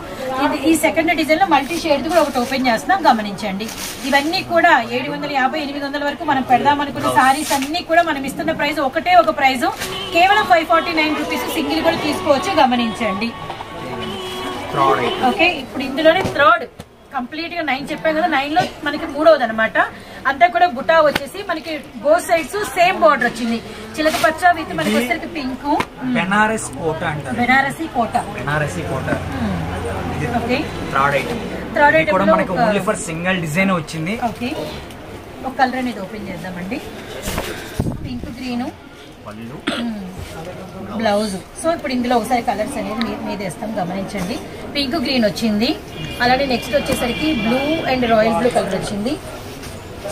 ఈ సెకండ్ డిజైన్ లో మల్టీ షేడ్ కూడా ఒకటి ఓపెన్ చేస్తున్నాం, గమనించండి. ఇవన్నీ కూడా 750, 800 వరకు మనం పెడదాం అనుకున్న సారీస్ అన్ని కూడా మనం ఇస్తున్న ప్రైస్ ఒకటే ఒక ప్రైస్, కేవలం 549 రూపీస్. సింగిల్ కూడా తీసుకోవచ్చు, గమనించండి. ఓకే, ఇప్పుడు ఇందులోనే థర్డ్ కంప్లీట్ గా 9 చెప్పాం కదా, 9 లో మనకి మూడవది అనమాట. అంతా కూడా బుటా వచ్చేసి మనకి బోత్ సైడ్స్ సేమ్ బార్డర్ వచ్చింది. చిలక పచ్చ విత్ మనకి వచ్చేసరికి పింక్, బెనారస్ కోట అంటారు, బెనారసీ కోట. ఓకే, థర్డ్ ఐటమ్ కూడా మనకి ఓన్లీ ఫర్ సింగిల్ డిజైన్ వచ్చింది. ఓకే, ఒక కలర్ అనేది ఓపెన్ చేద్దామండి. Pink green blouse. సో ఇప్పుడు ఇందులో ఒకసారి కలర్స్ అనేది మీద వేస్తాం, గమనించండి. పింక్ గ్రీన్ వచ్చింది, అలానే నెక్స్ట్ వచ్చేసరికి blue and royal blue colour వచ్చింది.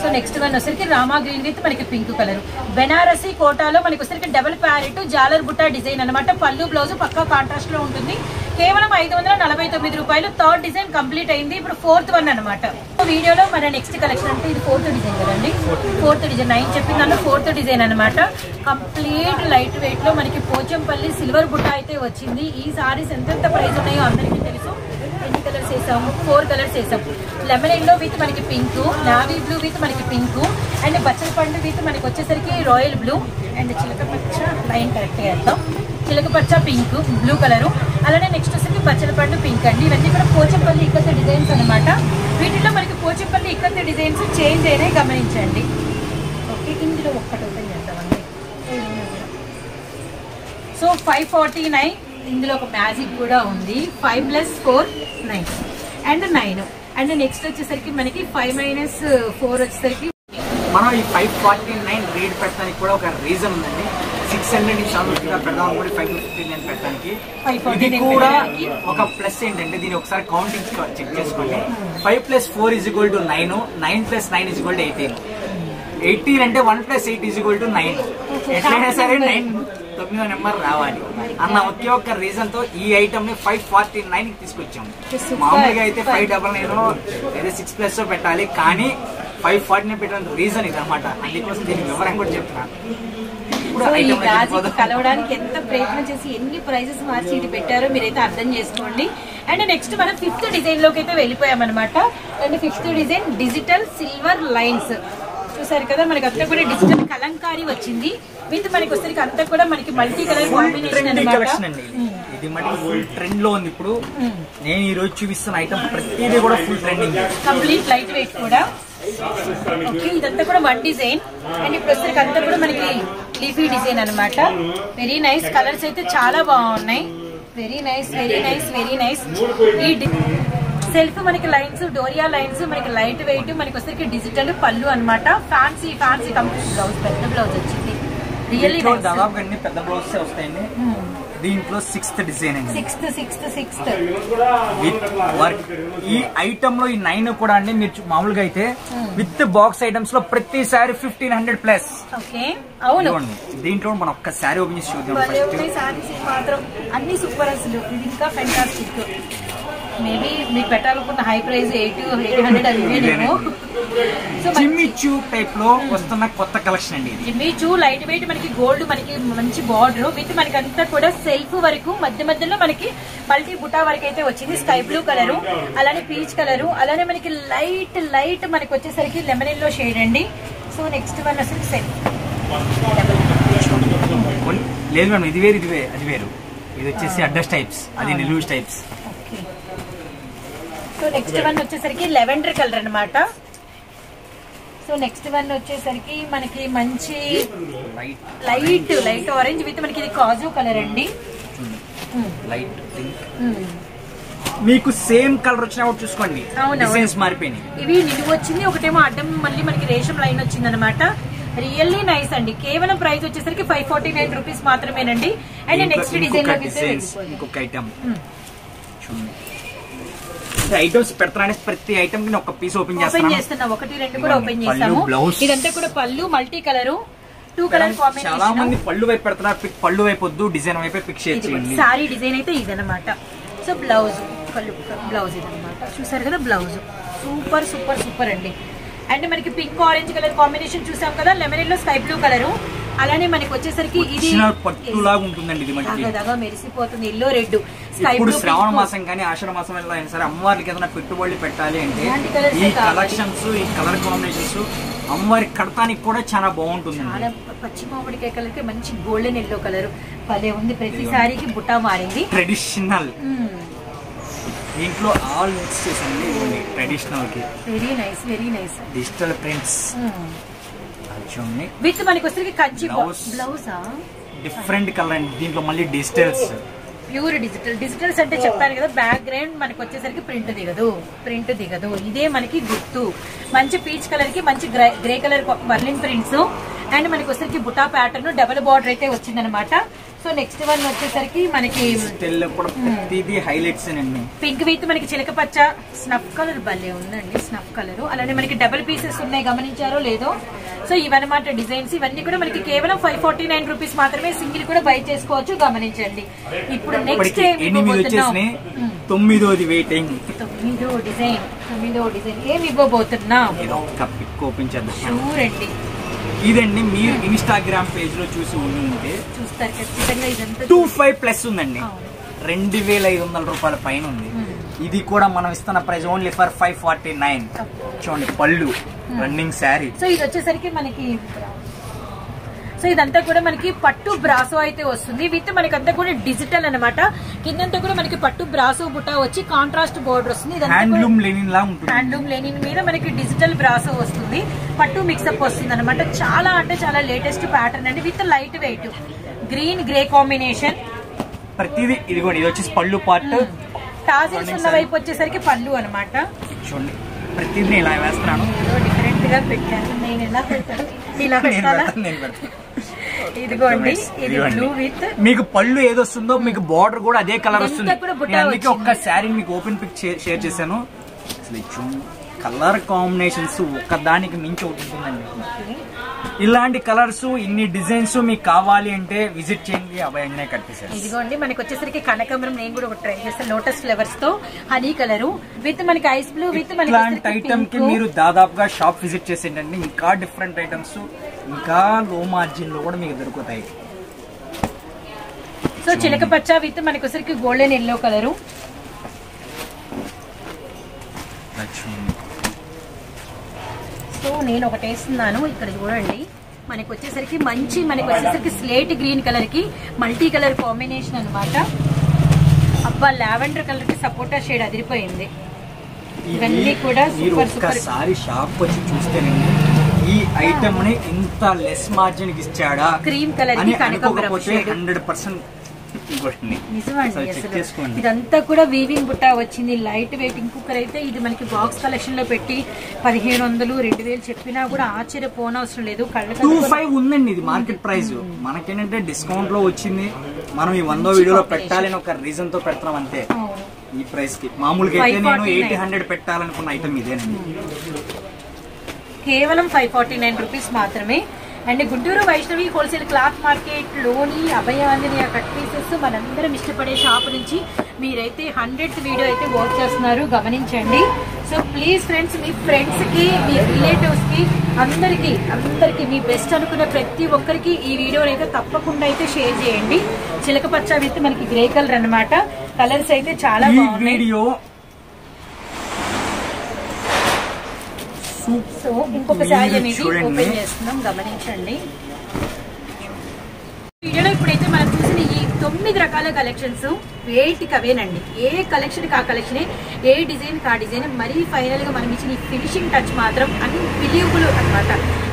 సో నెక్స్ట్ వన్ వచ్చేసరికి రామా గ్రీన్ విత్ మనకి పింక్ కలర్. బెనారసీ కోటాలో మనకి వచ్చేసరికి డబుల్ ప్యారెట్ జాలర్ బుట్టా డిజైన్ అనమాట. పళ్ళు బ్లౌజ్ పక్కా కాంట్రాస్ట్ లో ఉంటుంది. కేవలం 549 రూపాయలు. థర్డ్ డిజైన్ కంప్లీట్ అయింది. ఇప్పుడు ఫోర్త్ వన్ అనమాట. వీడియోలో మన నెక్స్ట్ కలెక్షన్ అంటే ఇది ఫోర్త్ డిజైన్ కదండి. ఫోర్త్ డిజైన్ 9 చెప్పిన దాంట్లో ఫోర్త్ డిజైన్ అనమాట. కంప్లీట్ లైట్ వెయిట్ లో మనకి పోచంపల్లి సిల్వర్ బుట్ట అయితే వచ్చింది. ఈ సారీస్ ఎంతెంత ప్రైస్ ఉన్నాయో అందరికీ తెలుసు. ఎన్ని కలర్స్ వేసాము? 4 కలర్స్ వేసాము. లెమన్ ఎల్లో విత్ మనకి పింక్, నావీ బ్లూ విత్ మనకి పింక్ అండ్ బచ్చల పండు విత్ మనకి వచ్చేసరికి రాయల్ బ్లూ అండ్ చిలక పచ్చ లైన్ కరెక్ట్ వేద్దాం. చిలక పచ్చ పింక్ బ్లూ కలరు, అలానే నెక్స్ట్ వచ్చేసరికి బచ్చల పండు పింక్ అండి. ఇవన్నీ కూడా పోచంపల్లి ఇక్కత డిజైన్స్ అనమాట. వీటిలో మనకి పోచంపల్లి ఇక్కత డిజైన్స్ చేంజ్ అయినాయి, గమనించండి. ఓకే, ఇందులో ఒక్కటి ఓపెన్ చేద్దామండి. సో 549. ఇందులో ఒక మ్యాజిక్ కూడా ఉంది. 5 + 4 9 అండ్ 9 అండ్ నెక్స్ట్ వచ్చేసరికి మనకి 5 - 4 వచ్చేసరికి మనం ఈ 549 రేట్ పెట్టడానికి కూడా ఒక రీజన్ ఉందండి. 600 పెడదాం అనుకుంటే 559 పెట్టడానికి. ఇది కూడా ఒక ప్లస్ ఏంటంటే దీని ఒకసారి కౌంటింగ్ చెక్ చేసుకోండి. 5 + 4 = 9, 9 + 9 = 18. 18 అంటే 1 + 8 = 9. ఎట్లయినా సరే 9వ నెంబర్ రావాలి అన్న ఒకే ఒక్క రీజన్ తో ఈ ఐటమ్ ని 549 తీసుకొచ్చాము. మామూలుగా అయితే 599 లేదా 6+ పెట్టాలి, కానీ 549 పెట్టడానికి రీజన్ ఇది అనమాట. అందుకోసం దీనికి వివరంగా కూడా చెప్తున్నాను. కలవడానికి ఎంత ప్రయత్నం చేసి ఎన్ని ప్రైజెస్ మార్చి ఇది పెట్టారో మీరైతే అర్థం చేసుకోండి. అండ్ నెక్స్ట్ మనం 5th డిజైన్ లోకి అయితే వెళ్ళిపోయామన్నమాట. And 5th design digital silver lines చూసారు కదా. మనకి అంతా కూడా డిజిటల్ కలంకారీ వచ్చింది. విత్ మనకి వచ్చేసరికి అంతా కూడా మనకి మల్టీ కలర్ కాంబినేషన్ అన్నమాట. ఇది మనకి ఫుల్ ట్రెండ్ లో ఉంది ఇప్పుడు. నేను ఈ రోజు చూపిస్తున్న ఐటమ్ ప్రతిదీ కూడా full trending, complete light weight కూడా. ఓకే, ఇదంతా కూడా 1 డిజైన్ అండ్ ఇప్పుడు వచ్చేసరికి అంతా కూడా మనకి లీఫీ డిజైన్ అన్నమాట. Very nice. కలర్స్ అయితే చాలా బాగున్నాయి. Very nice, very nice, very nice. ఈ సెల్ఫ్ మనకి లైన్స్, డోరియా లైన్స్, మనకి లైట్ వెయిట్, మనకి వచ్చేసరికి డిజిటల్ పళ్ళు అన్నమాట. ఫ్యాన్సీ ఫ్యాన్సీ కంప్లీట్ బ్లౌజ్, పెద్ద బ్లౌజ్ వచ్చింది. రియల్లీ దాదాపు అన్ని పెద్ద బ్లౌజ్ వస్తాయండి. దీంట్లో 6th డిజైన్ అండి. 6th with work. ఈ ఐటమ్ లో ఈ 9 కూడా అండి మీరు మామూలుగా అయితే విత్ బాక్స్ ఐటమ్స్ లో ప్రతిసారి 1500 ప్లస్. ఓకే, అవును. దీంట్లో మనం ఒక్క సారీ ఓపెన్ చేసి చూద్దాం. మాత్రం అన్ని సూపర్. అసలు ఇది ఇంకా ఫెంటాస్టిక్. మేబీ మీకు పెట్టాలనుకున్న హై ప్రైస్ 800 అదేమో. జిమ్మి చూ టైప్ లో వస్తున్న కొత్త కలెక్షన్ అండి. జిమ్మి చూ లైట్ వెయిట్, మనకి గోల్డ్, మనకి మంచి బార్డర్ విత్ మనకి అంతా కూడా సెల్ఫ్ వరకు మధ్య మధ్యలో మనకి మల్టీ బుటా వరకు అయితే వచ్చింది. స్కై బ్లూ కలరు, అలానే పీచ్ కలరు, అలానే మనకి లైట్ లైట్ మనకి వచ్చేసరికి లెమన్ ఎల్లో షేడ్ అండి. సో నెక్స్ట్ వన్ అసలు సెల్ఫ్ లేదు మేడం, ఇది వేరు, అది వేరు. ఇది వచ్చేసి అడ్రస్ టైప్స్, అది నిలువు టైప్స్. సో నెక్స్ట్ వన్ వచ్చేసరికి లెవెండర్ కలర్ అన్నమాట. సో నెక్స్ట్ వన్ వచ్చేసరికి మనకి మంచి లైట్ లైట్ ఆరెంజ్ విత్ మనకి ఇది కాజు కలర్ అండి. Light pink. మీకు సేమ్ కలర్ వచ్చినా కూడా చూసుకోండి, డిజైన్స్ మారిపోయినాయి. ఇవి నిలువు వచ్చింది, ఒకటేమో అడ్డం మళ్ళీ మనకి రేషం లైన్ వచ్చింది అనమాట. రియల్లీ నైస్ అండి. కేవలం ప్రైస్ వచ్చేసరికి 549 రూపీస్ మాత్రమేనండి. అండ్ నెక్స్ట్ డిజైన్ ఇంకొక ఐటమ్ చూడండి. ఐటమ్స్ పెడతానే ప్రతి ఐటమ్ కి ఒక పీస్ ఓపెన్ చేస్తున్నాం. 1, 2 కూడా ఓపెన్ చేస్తాము. ఇదంతా కూడా పళ్ళు మల్టీ కలర్, 2 కలర్ కాంబినేషన్. చాలా మంది పళ్ళు వైపు పెడతారు, పళ్ళు వైపు వద్దు, డిజైన్ వైపు పిక్ చేయండి. సారీ డిజైన్ అయితే ఇదన్నమాట. సో బ్లౌజ్, బ్లౌజ్ ఇదన్నమాట. చూసారు కదా బ్లౌజ్. సూపర్ సూపర్ సూపర్ అండి. అండ్ మనకి పింక్ ఆరెంజ్ కలర్ కాంబినేషన్ చూసాం కదా, lemon yellow sky blue colour, అలానే మనకి వచ్చేసరికి ఇది పట్టులాగా ఉంటుందండి. ఇది మనకి మెరిసిపోతుంది. Yellow red. ఇప్పుడు శ్రావణ మాసం కానీ ఆషాఢ మాసం అయినా సరే అమ్మవారికి ఏదైనా పెట్టుబడులు పెట్టాలి అంటే ఈ కలెక్షన్స్, ఈ కలర్ కాంబినేషన్స్ అమ్మవారికి కడతానికి కూడా చాలా బాగుంటుంది. చాలా పచ్చి మామిడికాయ కలర్ కి మంచి గోల్డెన్ ఎల్లో కలర్ భలే ఉంది. ప్రతిసారికి బుట్టా మారింది. ట్రెడిషనల్. దీంట్లో ఆల్ మిక్స్ చేసండి ట్రెడిషనల్ కి. Very nice, very nice. Digital prints with మనకి వచ్చేసరికి కంచి బ్లౌజ్ డిఫరెంట్ కలర్ అండి. దీంట్లో మళ్ళీ డిజిటల్స్, ప్యూర్ డిజిటల్స్ అంటే చెప్పాను కదా. బ్యాక్ గ్రౌండ్ మనకి వచ్చేసరికి ప్రింట్ దిగదు. ఇదే మనకి గుర్తు. మంచి పీచ్ కలర్ కి మంచి గ్రే కలర్ వర్లిన్ ప్రింట్స్. అండ్ మనకి వచ్చేసరికి బుటా ప్యాటర్న్, డబుల్ బార్డర్ అయితే వచ్చిందనమాట. సో నెక్స్ట్ వన్ వచ్చేసరికి మనకి హైలైట్స్ పింక్ విత్ మనకి చిలక పచ్చ స్నఫ్ కలర్ భలే ఉందండి. స్నఫ్ కలర్, అలానే మనకి డబుల్ పీసెస్ ఉన్నాయి, గమనించారో లేదో. సో ఇవన్నమాట డిజైన్స్. ఇవన్నీ కూడా మనకి కేవలం 549 రూపీస్ మాత్రమే. సింగిల్ కూడా బై చేసుకోవచ్చు, గమనించండి. ఇప్పుడు నెక్స్ట్ 9వ వెయిటింగ్, 9వ డిజైన్ ఏమి ఇవ్వబోతున్నాం చూడండి. ఇదండి మీరు ఇన్స్టాగ్రామ్ పేజ్ లో చూసి ఉంటే చూస్తారు ఖచ్చితంగా. ఇదంతా 25+ ఉందండి. 2500 రూపాయల పైన ఉంది. ఇది కూడా మనం ఇస్తున్న ప్రైస్ ఓన్లీ ఫర్ 549. చూడండి పళ్ళు, రన్నింగ్ శారీ. సో ఇది వచ్చేసరికి మనకి, సో ఇదంతా కూడా మనకి పట్టు బ్రాసో అయితే వస్తుంది. విత్ మనకి అంతా కూడా డిజిటల్ అనమాట. కిందంతా కూడా మనకి పట్టు బ్రాసో బుట్ట వచ్చి కాంట్రాస్ట్ బోర్డర్ వస్తుంది. హ్యాండ్లూమ్ లెనిన్ లా ఉంటుంది. హ్యాండ్లూమ్ లెనిన్ మీద మనకి డిజిటల్ బ్రాసో వస్తుంది. పట్టు మిక్సప్ వస్తుంది అనమాట. చాలా అంటే చాలా లేటెస్ట్ ప్యాటర్న్ అండి. With light weight green grey combination. ప్రతిదీ ఇదిగోండి. ఇది వచ్చేసి పళ్ళు పార్ట్. టాజిల్స్ ఉన్న వైపు వచ్చేసరికి పళ్ళు అనమాట. చూడండి ప్రతిదీ ఇలా వేస్తున్నాను. డిఫరెంట్ గా పెట్టాను. నేను ఎలా పెట్టాను, ఇలా పెట్టాలా? ఇదిగోండి, ఇది బ్లూ విత్ మీకు పళ్ళు ఏదొస్తుందో మీకు బార్డర్ కూడా అదే కలర్ వస్తుంది. అందుకే ఒక్క శారీ మీకు ఓపెన్ పిక్ షేర్ చేశాను. కలర్ కాంబినేషన్స్ ఒకదానికి మించి ఉంటుందండి. ఇలాంటి కలర్స్, ఇన్ని డిజైన్స్ మీకు కావాలి అంటే విజిట్ చేయండి అభయాంజనేయ కట్ పీసెస్. ఇదిగోండి మనకి వచ్చేసరికి కనకాంబరం. నేను కూడా ఒక ట్రై చేస్తాను. లోటస్ ఫ్లవర్స్ తో హనీ కలర్ విత్ మనకి ఐస్ బ్లూ విత్ మనకి ఇలాంటి ఐటమ్ కి మీరు దాదాపుగా షాప్ విజిట్ చేసేయండి. ఇంకా డిఫరెంట్ ఐటమ్స్, ఇంకా లో మార్జిన్ లో కూడా మీకు దొరుకుతాయి. సో చిలక పచ్చ విత్ మనకి వచ్చేసరికి గోల్డెన్ ఎల్లో కలరు. సో నేను ఒకటి వేస్తున్నాను. ఇక్కడ చూడండి మనకి వచ్చేసరికి మంచి, మనకి వచ్చేసరికి స్లేట్ గ్రీన్ కలర్ కి మల్టీ కలర్ కాంబినేషన్ అనమాట. అబ్బా, లావెండర్ కలర్ కి సపోటా షేడ్ అదిరిపోయింది. ఇవన్నీ కూడా సూపర్ సూపర్. సారీ షాప్ వచ్చి చూస్తేనండి ఈ ఐటమ్ ని ఇంత లెస్ మార్జిన్ కి ఇచ్చాడా క్రీమ్ కలర్ అని అనుకోకపోతే 100% నిజమండి. అసలు ఇదంతా కూడా వీవింగ్ బుట్ట వచ్చింది, లైట్ వెయిటింగ్ కుక్కర్ అయితే ఇది మనకి బాక్స్ కలెక్షన్ లో పెట్టి 1500 2000 చెప్పినా కూడా ఆశ్చర్యపోనవసరం లేదు. 25 ఉందండి ఇది మార్కెట్ ప్రైస్. మనకేంటంటే డిస్కౌంట్ లో వచ్చింది, మనం ఈ 100వ వీడియోలో పెట్టాలని ఒక రీజన్ తో పెడతాం అంతే. ఈ ప్రైస్ కి మామూలుగా అయితే నేను 800 పెట్టాలనుకున్న ఐటమ్ ఇదేనండి. కేవలం 549 రూపీస్ మాత్రమే. And Guntur Vaishnavi wholesale cloth market లోని అభయ ఆంజనేయ కట్ పీసెస్ మనందరం ఇష్టపడే షాప్ నుంచి మీరైతే 100th వీడియో అయితే వాచ్ చేస్తున్నారు, గమనించండి. So please friends, me friends కి, మీ రిలేటివ్స్ కి, అందరికి మీ బెస్ట్ అనుకున్న ప్రతి ఒక్కరికి ఈ వీడియోని అయితే తప్పకుండా అయితే షేర్ చేయండి. చిలక పచ్చ విత్ మనకి గ్రే కలర్ అన్నమాట. కలర్స్ అయితే చాలా బాగున్నాయి. సో ఇంకొకసారి అనేది ఓపెన్ చేస్తున్నాం, గమనించండి. వీడియోలో ఇప్పుడైతే మనం చూసిన ఈ 9 రకాల కలెక్షన్స్ వేటికి అవేనండి. ఏ కలెక్షన్ కి ఆ కలెక్షన్, ఏ డిజైన్ కా డిజైన్. మరీ ఫైనల్ గా మనం ఇచ్చిన ఈ ఫినిషింగ్ టచ్ మాత్రం అన్బిలీవబుల్ అనమాట.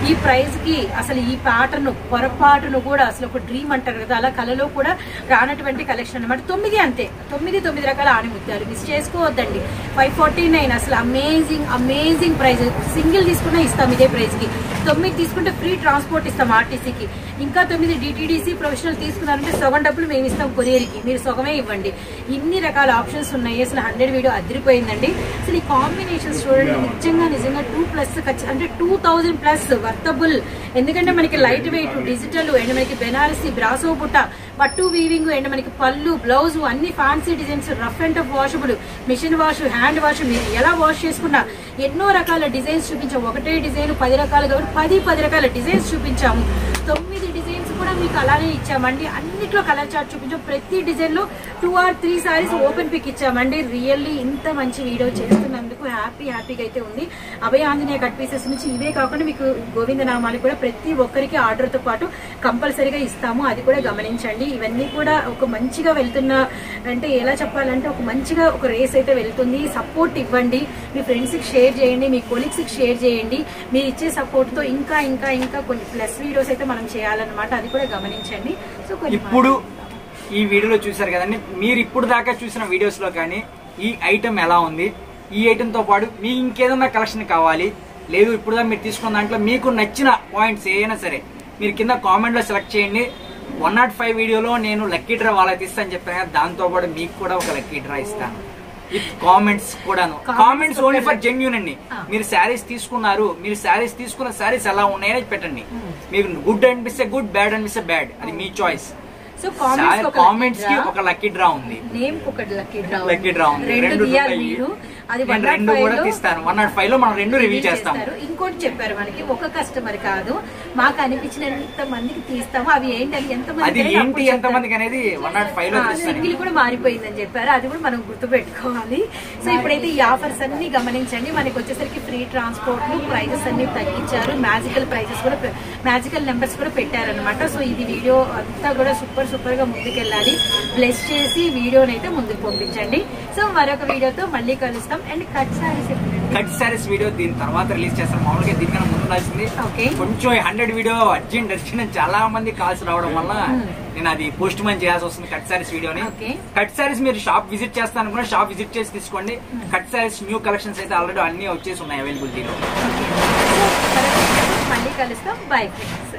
ఈ ప్రైస్ కి అసలు ఈ ప్యాటర్న్ పొరపాటును కూడా అసలు ఒక డ్రీమ్ అంటారు కదా, అలా కళలో కూడా రానటువంటి కలెక్షన్ అనమాట. 9 అంతే, 9 రకాల ఆణిముత్యాలు మిస్ చేసుకోవద్దండి. 549 అసలు అమేజింగ్ ప్రైస్. సింగిల్ తీసుకున్నా ఇస్తాం ఇదే ప్రైస్ కి. 9 తీసుకుంటే ఫ్రీ ట్రాన్స్పోర్ట్ ఇస్తాం ఆర్టీసీకి. ఇంకా 9 డిటిడిసి ప్రొఫెషనల్ తీసుకున్నారంటే సగం డబ్బులు మేము ఇస్తాం కొరియర్ కి, మీరు సగమే ఇవ్వండి. ఇన్ని రకాల ఆప్షన్స్ ఉన్నాయి. అసలు 100 వీడియో అదిరిపోయిందండి. అసలు ఈ కాంబినేషన్స్ చూడండి, నిజంగా 2+ అంటే 2000+ వర్తబుల్. ఎందుకంటే మనకి లైట్ వెయిట్, డిజిటల్ అండ్ మనకి బెనారసి బ్రాసో బుట్ట, పట్టు వీవింగ్ అండ్ మనకి పళ్ళు, బ్లౌజ్ అన్ని fancy designs, rough and tough washable, machine wash, hand wash, మీరు ఎలా వాష్ చేసుకున్నా ఎన్నో రకాల డిజైన్స్ చూపించాము. ఒకటే డిజైన్ 10 రకాలు కాబట్టి 10 రకాల డిజైన్స్ చూపించాము. 9 డిజైన్స్ కూడా మీకు అలానే ఇచ్చామండి. అన్నిట్లో కలర్ చార్ట్ చూపించాం. ప్రతి డిజైన్ లో 2 or 3 సారీస్ ఓపెన్ పిక్ ఇచ్చామండి. రియల్లీ ఇంత మంచి వీడియో చేస్తున్నందుకు హ్యాపీగా అయితే ఉంది. అభయ ఆంజనేయ కట్ పీసెస్ నుంచి ఇవే కాకుండా మీకు గోవిందనామాలు కూడా ప్రతి ఒక్కరికి ఆర్డర్ తో పాటు కంపల్సరీగా ఇస్తాము, అది కూడా గమనించండి. ఇవన్నీ కూడా ఒక మంచిగా వెళ్తున్న, అంటే ఎలా చెప్పాలంటే ఒక మంచిగా ఒక రేస్ అయితే వెళ్తుంది. సపోర్ట్ ఇవ్వండి, మీ ఫ్రెండ్స్ కి షేర్ చేయండి, మీ కొలీగ్స్ కి షేర్ చేయండి. మీరు ఇచ్చే సపోర్ట్ తో ఇంకా కొన్ని ప్లస్ వీడియోస్ అయితే మనం చేయాలన్నమాట, అది కూడా గమనించండి. సో ఇప్పుడు ఈ వీడియోలో చూసారు కదండి, మీరు ఇప్పుడు దాకా చూసిన వీడియోస్ లో కానీ ఈ ఐటమ్ ఎలా ఉంది, ఈ ఐటమ్ తో పాటు మీ ఇంకేదన్నా కలెక్షన్ కావాలి, లేదు ఇప్పుడు దాకా మీరు తీసుకున్న దాంట్లో మీకు నచ్చిన పాయింట్స్ ఏదైనా సరే మీరు కింద కామెంట్ లో సెలెక్ట్ చేయండి. 105 వీడియోలో నేను లక్కీ డ్రా వాళ్ళకి ఇస్తాను చెప్పాను కదా, దాంతో పాటు మీకు కూడా ఒక లక్కీ డ్రా ఇస్తాను విత్ కామెంట్స్ కూడాను. కామెంట్స్ ఓన్లీ ఫర్ జెన్యూన్ అండి. మీరు శారీస్ తీసుకున్నారు, మీరు శారీస్ తీసుకున్న శారీస్ ఎలా ఉన్నాయని పెట్టండి. మీకు గుడ్ అనిపిస్తే గుడ్, బ్యాడ్ అనిపిస్తే బ్యాడ్, అది మీ చాయిస్. సో కామెంట్స్ కి ఒక లక్కీ డ్రా ఉంది, నేమ్ ఒక లక్కీ డ్రా ఉంది. రెండు కూడా తీస్తాను. 105 లో మనం 2 రివ్యూ చేస్తాం. ఇంకోటి చెప్పారు మనకి, ఒక కస్టమర్ కాదు, మాకు అనిపించినంత మందికి తీస్తాము. అవి ఏంటని ఎంతమందికి అనేది 105 లో సింగిల్ కూడా మారిపోయిందని చెప్పారు, అది కూడా మనం గుర్తు పెట్టుకోవాలి. సో ఇప్పుడైతే ఈ ఆఫర్స్ అన్ని గమనించండి. మనకి వచ్చేసరికి ఫ్రీ ట్రాన్స్పోర్ట్, ప్రైజెస్ అన్ని తగ్గించారు, మ్యాజికల్ ప్రైజెస్ కూడా, మ్యాజికల్ నెంబర్స్ కూడా పెట్టారనమాట. సో ఇది వీడియో అంతా కూడా సూపర్ గా ముందుకెళ్ళాలి. బ్లెస్ చేసి వీడియోని అయితే ముందుకు పంపించండి. సో మరొక వీడియోతో మళ్ళీ కలుస్తాం. అండ్ కట్ సారీస్ వీడియో దీని తర్వాత రిలీజ్ చేస్తాం. మామూలుగా దీనికన్నా ముందు రాసింది కొంచెం 100 వీడియో అర్జెంట్ చాలా మంది కాల్స్ రావడం వల్ల నేను అది పోస్ట్ మ్యాన్ చేయాల్సి వస్తుంది కట్ సారీస్ వీడియోని. కట్ సారీస్ మీరు షాప్ విజిట్ చేస్తాను కూడా షాప్ విజిట్ చేసి తీసుకోండి. కట్ సారీస్ న్యూ కలెక్షన్స్ అయితే ఆల్రెడీ అన్ని వచ్చేసి ఉన్నాయి అవైలబిలిటీలో. మళ్ళీ కలుస్తాం. Bye friends.